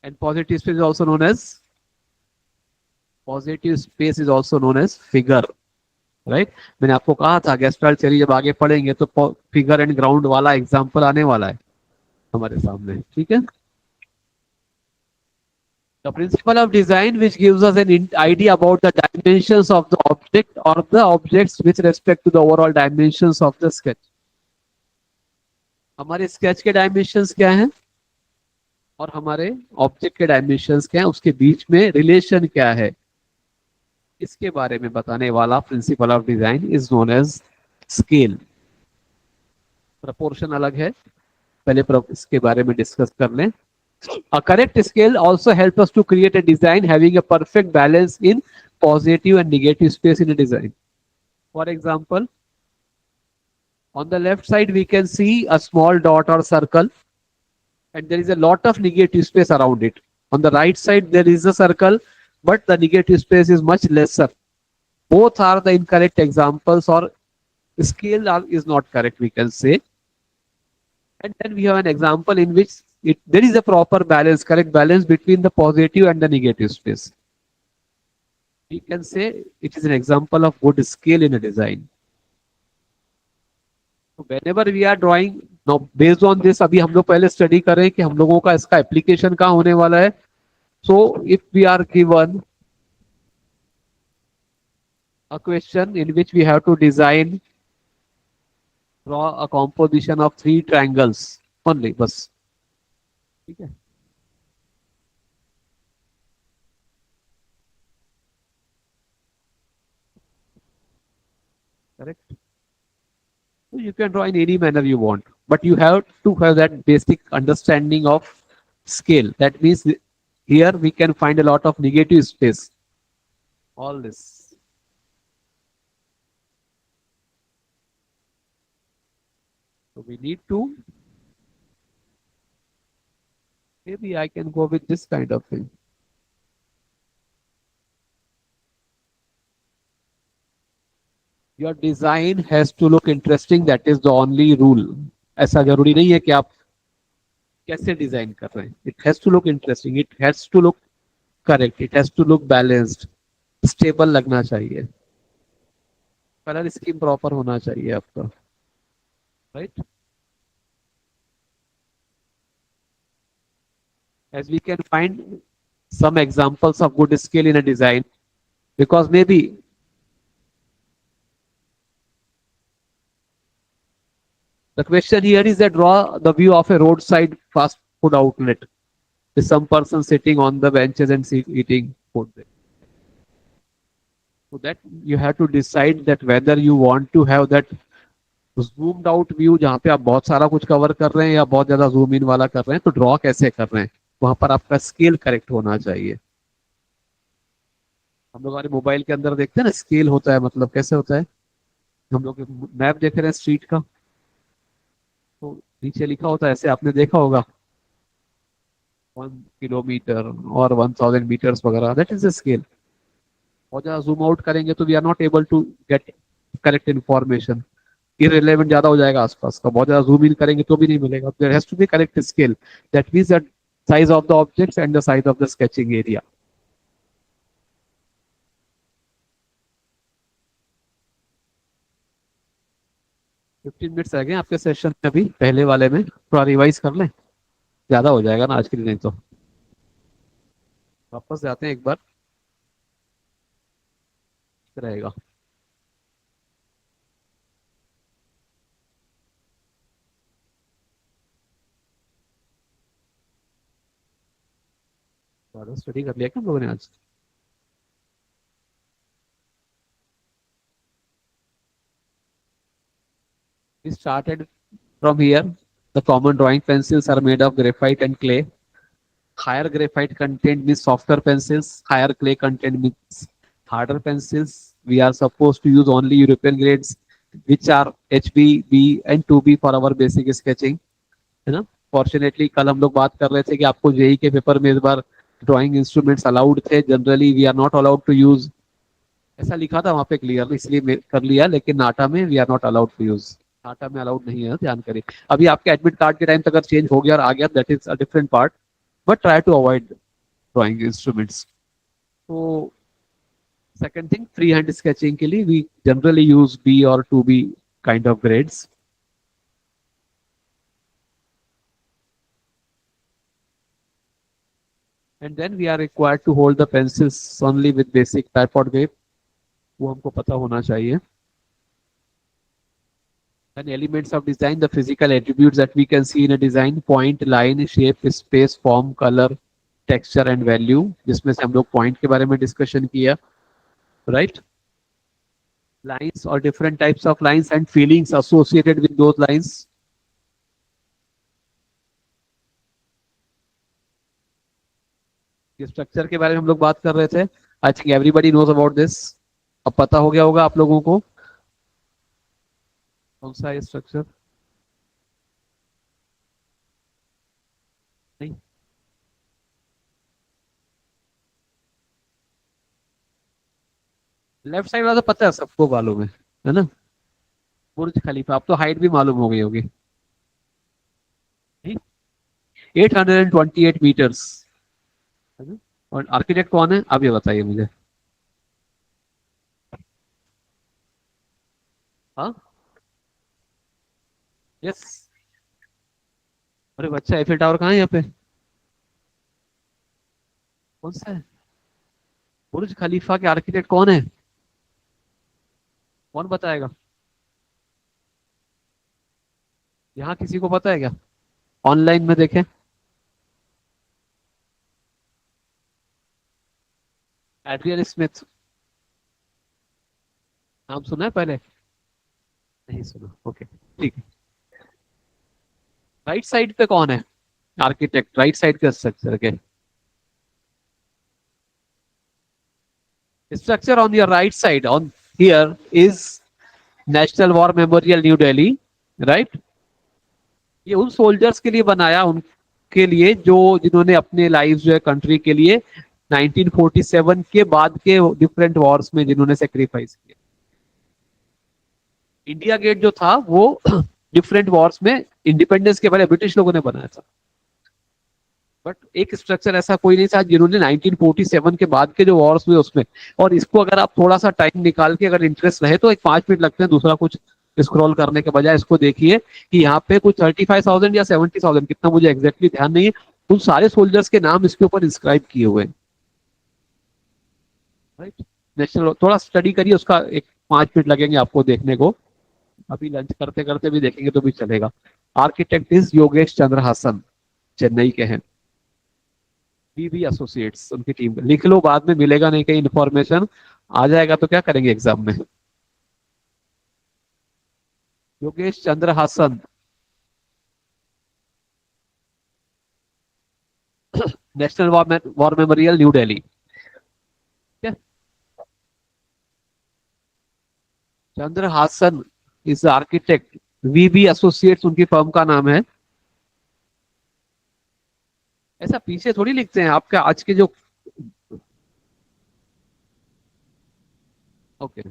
and positive space is also known as figure, right? मैंने आपको कहा था गेस्टाल्ट थ्योरी जब आगे पढ़ेंगे तो फिगर एंड ग्राउंड वाला एग्जांपल आने वाला है हमारे सामने, ठीक है. The principle of design which gives us an idea about the dimensions of the object or the objects with respect to the overall dimensions of the sketch. हमारे sketch के डायमेंशंस क्या हैं? और हमारे ऑब्जेक्ट के डायमेंशंस क्या है, उसके बीच में रिलेशन क्या है, इसके बारे में बताने वाला principle of design is known as scale. Proportion अलग है, पहले इसके बारे में डिस्कस कर लें। A correct scale also helps us to create a design having a perfect balance in positive and negative space in a design. For example, on the left side we can see a small dot or circle and there is a lot of negative space around it. On the right side there is a circle but the negative space is much lesser. Both are the incorrect examples, or is not correct, we can say. And then we have an example in which there is a proper balance, correct balance between the positive and the negative space. We can say it is an example of good scale in a design. So whenever we are drawing, now based on this अभी हम लोग पहले study करें कि हम लोगों का इसका एप्लीकेशन कहाँ होने वाला है. So if we are given a question in which we have to draw a composition of 3 triangles only, बस ठीक है. Correct. So you can draw in any manner you want, but you have to have that basic understanding of scale. That means here we can find a lot of negative space. All this. So we need to, maybe I can go with this kind of thing. Your design has to look interesting. That is the only rule. ऐसा जरूरी नहीं है कि आप कैसे design कर रहे हैं. It has to look interesting. It has to look correct. It has to look balanced. Stable लगना चाहिए. कलर स्कीम प्रॉपर होना चाहिए आपका. Right? As we can find some examples of good scale in a design, because maybe the question here is that draw the view of a roadside fast food outlet with some person sitting on the benches and eating food there. So that you have to decide that whether you want to have that zoomed out view जहाँ पे आप बहुत सारा कुछ cover कर रहे हैं या बहुत ज्यादा जूम इन वाला कर रहे हैं, तो ड्रॉ कैसे कर रहे हैं, वहां पर आपका स्केल करेक्ट होना चाहिए. हम लोग हमारे मोबाइल के अंदर देखते हैं ना, स्केल होता है, मतलब कैसे होता है, हम लोग मैप देख रहे हैं स्ट्रीट का, तो नीचे लिखा होता है ऐसे, आपने देखा होगा 1 किलोमीटर और 1000 मीटर्स वगैरह, दैट इज द स्केल. बहुत ज्यादा जूम आउट करेंगे तो we are not able to get correct information. Irrelevant ज्यादा हो जाएगा आसपास का. बहुत ज्यादा जूम इन करेंगे तो भी नहीं मिलेगा. There has to be correct scale. That means that size of the objects and the size of the sketching area. 15 minutes रह गए आपके सेशन में. अभी पहले वाले में थोड़ा रिवाइज कर लें, ज्यादा हो जाएगा ना आज के लिए, नहीं तो वापस जाते हैं एक बार, रहेगा. ज्यादा स्टडी कर लिया क्या हम लोगों ने आज. We started from here. The common drawing pencils are made of graphite and clay. Higher graphite content means softer pencils. Higher clay content means harder pencils. We are supposed to use only European grades, which are HB, B and 2B for our basic sketching. है ना. Fortunately कल हम लोग बात कर रहे थे कि आपको जेई के पेपर में इस बार ड्राइंग इंस्ट्रूमेंट्स अलाउड थे. Generally we are not allowed to use, ऐसा लिखा था वहां पे क्लियर, इसलिए कर लिया. लेकिन नाटा में we are not allowed to use. NATA में अलाउड नहीं है, ध्यान करें. अभी आपके एडमिट कार्ड के टाइम तक अगर चेंज हो गया और आ गया, that is a different part, but try to avoid drawing instruments. तो second thing, free hand sketching के लिए वी जनरली यूज बी और 2B kind of grades. And then we are required to hold the pencils only with basic tripod grip. वो हमको पता होना चाहिए. And elements of design, the physical attributes that we can see in a design, point, line, shape, space, form, color, texture and value, जिसमें से हम लोग point के बारे में discussion किया, right? Lines or different types of lines and feelings associated with those lines. ये structure के बारे में हम लोग बात कर रहे थे. I think everybody knows about this. अब पता हो गया होगा आप लोगों को कौन सा है स्ट्रक्चर. नहीं. लेफ्ट साइड वाला तो पता है, सबको मालूम है ना. बुर्ज खलीफा. अब तो हाइट भी मालूम हो गई होगी. 828 मीटर्स. और आर्किटेक्ट कौन है आप ये बताइए मुझे. हाँ. यस. अरे बच्चा, एफिल टावर कहाँ है यहाँ पे. कौन सा है. बुर्ज खलीफा के आर्किटेक्ट कौन है. कौन बताएगा. यहाँ किसी को पता है क्या. ऑनलाइन में देखें. Adrian Smith. नाम सुना है पहले. नहीं सुना. ओके ठीक है. राइट साइड पे कौन है आर्किटेक्ट, राइट साइड के स्ट्रक्चर के. Structure on your right side on here is national war memorial New Delhi, right. ये उन सोल्जर्स के लिए बनाया, उनके लिए जो जिन्होंने अपने लाइफ जो है कंट्री के लिए 1947 के बाद के डिफरेंट वॉर्स में जिन्होंने सेक्रीफाइस किया. इंडिया गेट जो था वो डिफरेंट वॉर्स में इंडिपेंडेंस के पहले ब्रिटिश लोगों ने बनाया था. बट एक स्ट्रक्चर ऐसा कोई नहीं था जिन्होंने 1947 के बाद के जो वॉर्स हुए उसमें. और इसको अगर आप थोड़ा सा टाइम निकाल के अगर इंटरेस्ट रहे तो एक 5 मिनट लगते हैं दूसरा कुछ स्क्रॉल करने के बजाय इसको देखिए कि यहाँ पे कुछ 35,000 या 70,000, कितना मुझे एग्जैक्टली ध्यान नहीं है, उन सारे सोल्जर्स के नाम इसके ऊपर इंस्क्राइब किए हुए हैं. राइट. नेशनल थोड़ा स्टडी करिए उसका, एक 5 मिनट लगेंगे आपको देखने को. अभी लंच करते करते भी देखेंगे तो भी चलेगा. आर्किटेक्ट इज योगेश चंद्र हासन, चेन्नई के हैं. बीबी एसोसिएट्स उनकी टीम. लिख लो, बाद में मिलेगा नहीं कहीं इन्फॉर्मेशन, आ जाएगा तो क्या करेंगे एग्जाम में. Yogesh Chandra Hasan, national war memorial New Delhi. Chandra Hasan is architect. WeBe associates उनकी फर्म का नाम है. ऐसा पीछे थोड़ी लिखते हैं आपका आज के जो. Okay.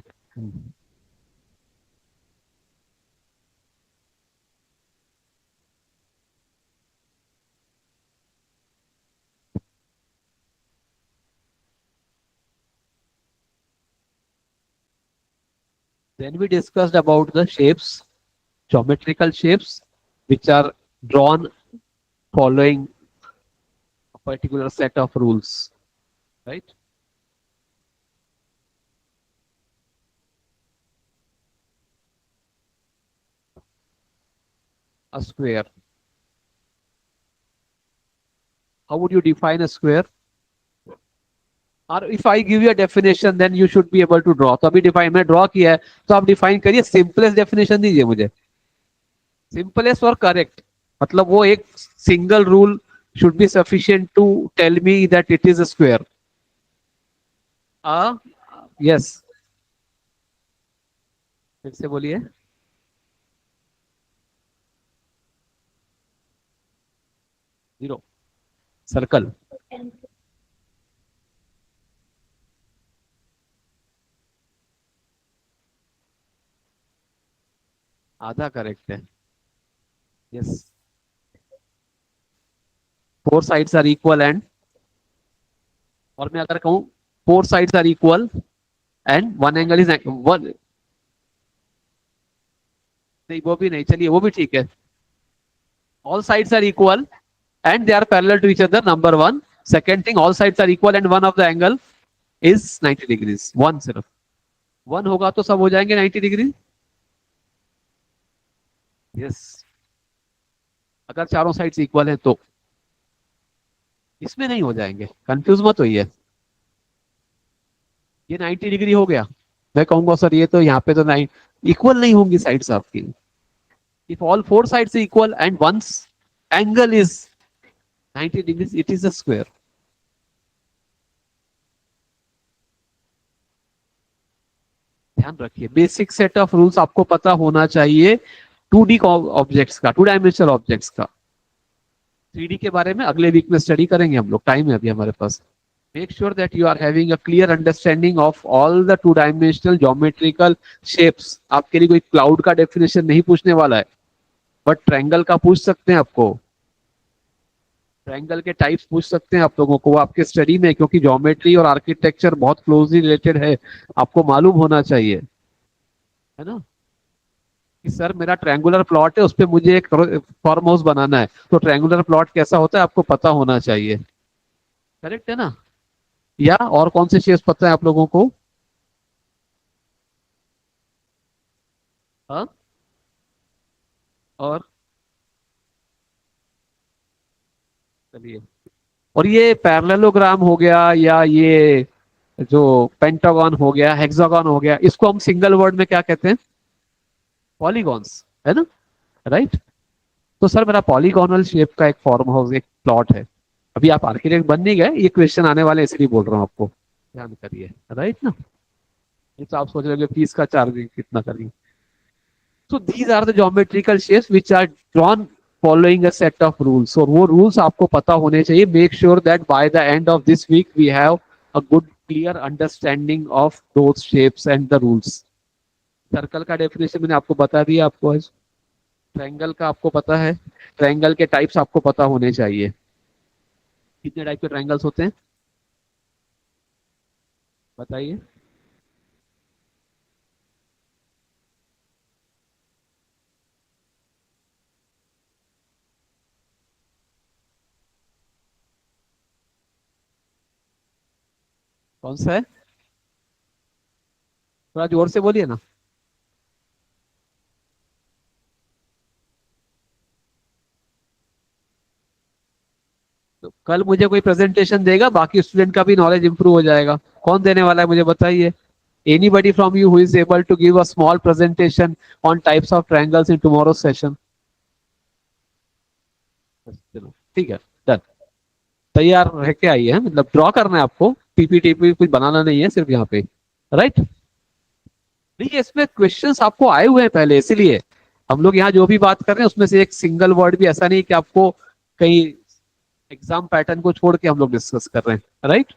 Then we discussed about the shapes, geometrical shapes, which are drawn following a particular set of rules, right? A square. How would you define a square? Or if I give you a definition, then you should be able to draw. तो अभी define मैं draw किया है तो आप define करिए. Simplest definition दीजिए मुझे, सिंपलेस्ट और करेक्ट. मतलब वो एक single rule should be sufficient to tell me that it is a square. Yes. फिर से बोलिए. जीरो. सर्कल. आधा करेक्ट है. Yes. Four sides are equal and, और मैं अगर कहूं four sides are equal and one angle is one. नहीं वो भी नहीं, चलिए वो भी ठीक है. All sides are equal and they are parallel to each other, number one. Second thing, all sides are equal and one of the angle is 90 degrees. One सिर्फ. वन होगा तो सब हो जाएंगे 90 डिग्री. यस, अगर चारों साइड्स इक्वल है तो इसमें नहीं हो जाएंगे, कंफ्यूज मत होइए। ये 90 डिग्री हो गया, मैं कहूंगा सर ये तो यहाँ पे तो नाइन इक्वल नहीं होंगी साइड्स आपकी। If all four sides equal and once angle is 90 degree it is a square. ध्यान रखिए, बेसिक सेट ऑफ रूल्स आपको पता होना चाहिए 2D ऑब्जेक्ट्स का, 2 डायमेंशनल ऑब्जेक्ट्स का। 3D के बारे में अगले वीक में स्टडी करेंगे हम लोग, टाइम है अभी हमारे पास। Make sure that you are having a clear understanding of all the 2 dimensional geometrical shapes. आपके लिए कोई क्लाउड का डेफिनेशन नहीं पूछने वाला है, बट ट्रायंगल का पूछ सकते हैं आपको। ट्रायंगल के टाइप्स पूछ सकते हैं आप लोगों को, वो आपके स्टडी में, क्योंकि ज्योमेट्री और आर्किटेक्चर बहुत क्लोजली रिलेटेड है, आपको मालूम होना चाहिए, है ना। कि सर मेरा ट्रायंगुलर प्लॉट है, उस पर मुझे एक फार्म हाउस बनाना है, तो ट्रायंगुलर प्लॉट कैसा होता है आपको पता होना चाहिए। करेक्ट है ना। या और कौन से शेप्स पता है आप लोगों को? हाँ, और चलिए, और ये पैरेललोग्राम हो गया, या ये जो पेंटागन हो गया, हेक्सागन हो गया, इसको हम सिंगल वर्ड में क्या कहते हैं? पॉलीगॉन्स, है ना। राइट। तो सर मेरा पॉलीगोनल शेप का एक फॉर्म हाउस, एक प्लॉट है। अभी आप आर्किटेक्ट बन नहीं गए, ये क्वेश्चन आने वाले इसलिए बोल रहा हूँ आपको, ध्यान करिए। राइट ना। ये तो आप सोच रहे हो फीस का चार्जिंग कितना करेंगे। So these are the geometrical shapes which are drawn following a set of rules. और वो rules आपको पता होने चाहिए. Make sure that by the end of this week we have a good clear understanding of those shapes and the rules. Circle का definition मैंने आपको बता दिया आपको आज। ट्रायंगल का आपको पता है, ट्रायंगल के टाइप्स आपको पता होने चाहिए। कितने टाइप के ट्रायंगल्स होते हैं बताइए। कौन सा है? थोड़ा जोर से बोलिए ना। तो कल मुझे कोई प्रेजेंटेशन देगा, बाकी स्टूडेंट का भी नॉलेज इंप्रूव हो जाएगा। कौन देने वाला है मुझे बताइए। Anybody from you who is able to give a small presentation on types of triangles in tomorrow's session? चलो ठीक है, डन। तैयार रह के आइए, मतलब ड्रॉ करना है आपको, पीपीटी कुछ बनाना नहीं है सिर्फ यहाँ पे। राइट। देखिए इसमें क्वेश्चंस आपको आए हुए हैं पहले, इसीलिए हम लोग यहाँ जो भी बात कर रहे हैं उसमें से एक सिंगल वर्ड भी ऐसा नहीं कि आपको कहीं एग्जाम पैटर्न को छोड़ के हम लोग डिस्कस कर रहे हैं। राइट।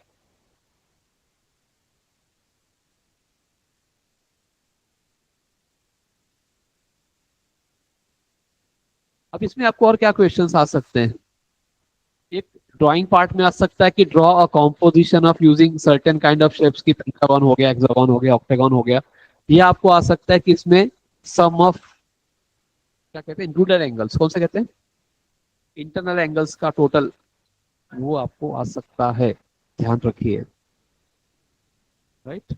अब इसमें आपको और क्या क्वेश्चंस आ सकते हैं? एक ड्राइंग पार्ट में आ सकता है कि draw a composition of using certain kind of shapes की, पेंटागन हो गया, हेक्सागन हो गया, ऑक्टागन हो गया। ये आपको आ सकता है कि इसमें सम ऑफ, क्या कहते हैं, इंक्लूडेड एंगल्स, कौन से कहते हैं, इंटरनल एंगल्स का टोटल, वो आपको आ सकता है। ध्यान रखिए। राइट।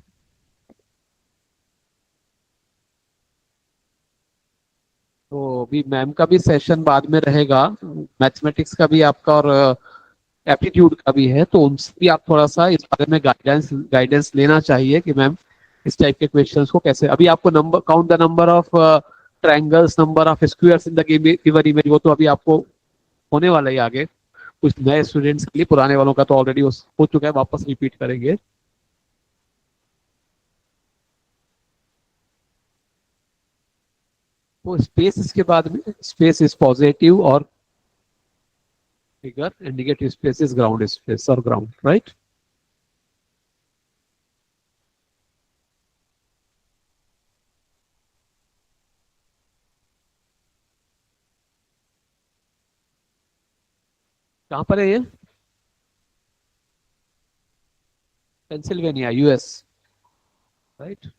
तो अभी मैम का भी सेशन बाद में रहेगा, मैथमेटिक्स का भी आपका, और एप्टीट्यूड का भी है, तो उनसे भी आप थोड़ा सा इस बारे में गाइडेंस गाइडेंस लेना चाहिए कि मैम इस टाइप के क्वेश्चंस को कैसे। अभी आपको number count the number of triangles, number of squares in the given image, वो तो अभी आपको होने वाला है आगे, कुछ नए स्टूडेंट्स के लिए, पुराने वालों का तो ऑलरेडी हो चुका है, वापस रिपीट करेंगे। तो स्पेस इसके बाद में, स्पेस इज पॉजिटिव और figure, and negative space is ground space और ग्राउंड। राइट। कहाँ पर है ये? Pennsylvania, US. Right.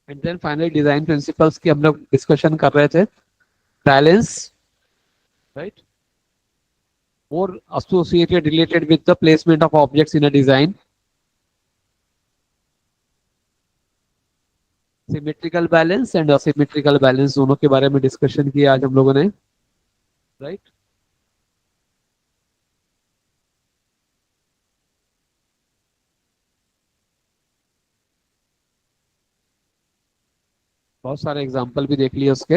And then finally design principles की हम लोग डिस्कशन कर रहे थे। Balance. Right. more associated related with the placement of objects in a design. Symmetrical balance and asymmetrical balance दोनों के बारे में डिस्कशन किया आज हम लोगों ने, राइट। बहुत सारे एग्जांपल भी देख लिए उसके,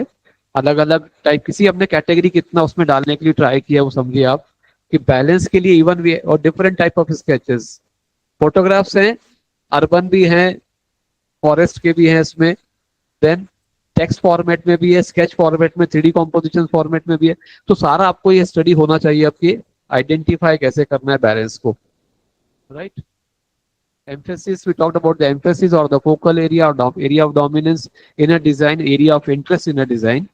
अलग अलग टाइप, किसी हमने कैटेगरी कितना उसमें डालने के लिए ट्राई किया वो समझिए आप, कि बैलेंस के लिए इवन भी और different type of sketches, photographs हैं, अर्बन भी हैं, फॉरेस्ट के भी हैं इसमें, देन टेक्स्ट फॉर्मेट में भी है, स्केच फॉर्मेट में, 3D कॉम्पोजिशन फॉर्मेट में भी है। तो सारा आपको ये स्टडी होना चाहिए आपकी, आइडेंटिफाई कैसे करना है बैलेंस को, right. Emphasis, we talked about the emphasis or the focal area or area of dominance in a design, area of interest in a design,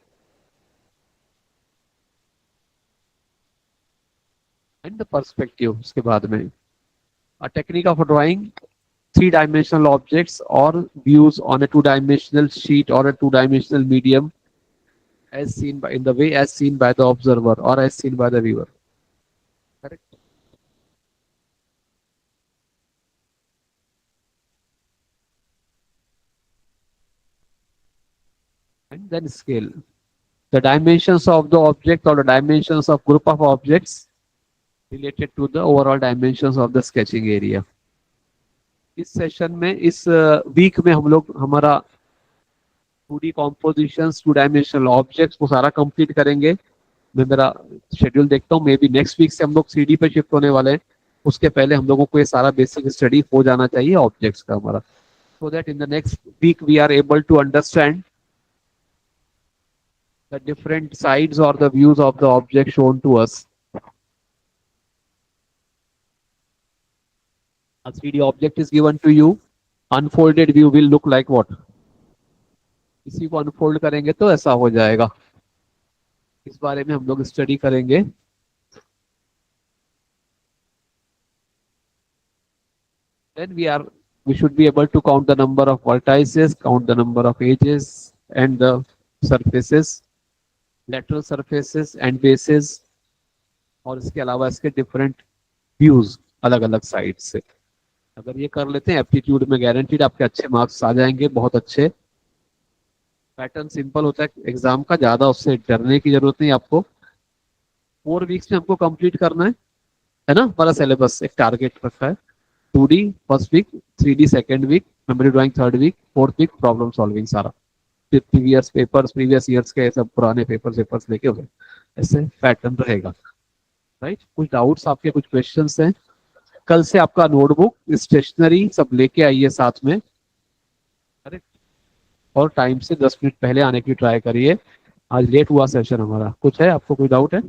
and the perspective उसके बाद में, a technique of drawing three-dimensional objects or views on a two-dimensional sheet or a two-dimensional medium as seen by, in the way as seen by the observer or as seen by the viewer, correct. And then scale, the dimensions of the object or the dimensions of group of objects related to the overall dimensions of the sketching area. इस session में, इस week में हम लोग हमारा 2D compositions, two dimensional objects वो सारा complete करेंगे। मैं मेरा शेड्यूल देखता हूँ, मे बी नेक्स्ट वीक से हम लोग 3D पे शिफ्ट होने वाले हैं। उसके पहले हम लोगों को ये सारा बेसिक स्टडी हो जाना चाहिए ऑब्जेक्ट्स का हमारा, so that in the next week we are able to understand the different sides or the views of the object shown to us. A 3D object is given to you, unfolded view will look like what? इसी को unfold करेंगे तो ऐसा हो जाएगा। इस बारे में हम लोग स्टडी करेंगे। Then we should be able to count the number of vertices, count the number of edges and the surfaces, lateral surfaces and bases, और इसके अलावा इसके डिफरेंट व्यूज अलग अलग साइड से। अगर ये कर लेते हैं एप्टीट्यूड में गारंटीड आपके अच्छे मार्क्स आ जाएंगे, बहुत अच्छे। पैटर्न सिंपल होता है एग्जाम का, ज्यादा उससे डरने की जरूरत नहीं आपको। 4 वीक्स में हमको कंप्लीट करना है ना, हमारा सिलेबस एक टारगेट रखा है। 2D first week, 3D second week, memory drawing third week, fourth week problem solving सारा। फिर प्रीवियस ईयर्स के सब पुराने पेपर्स लेके हुए, ऐसे पैटर्न रहेगा, राइट। कुछ डाउट्स आपके, कुछ क्वेश्चंस हैं? कल से आपका नोटबुक, स्टेशनरी सब लेके आइए साथ में, करेक्ट। और टाइम से 10 मिनट पहले आने की ट्राई करिए। आज लेट हुआ सेशन हमारा, कुछ है आपको कोई डाउट है?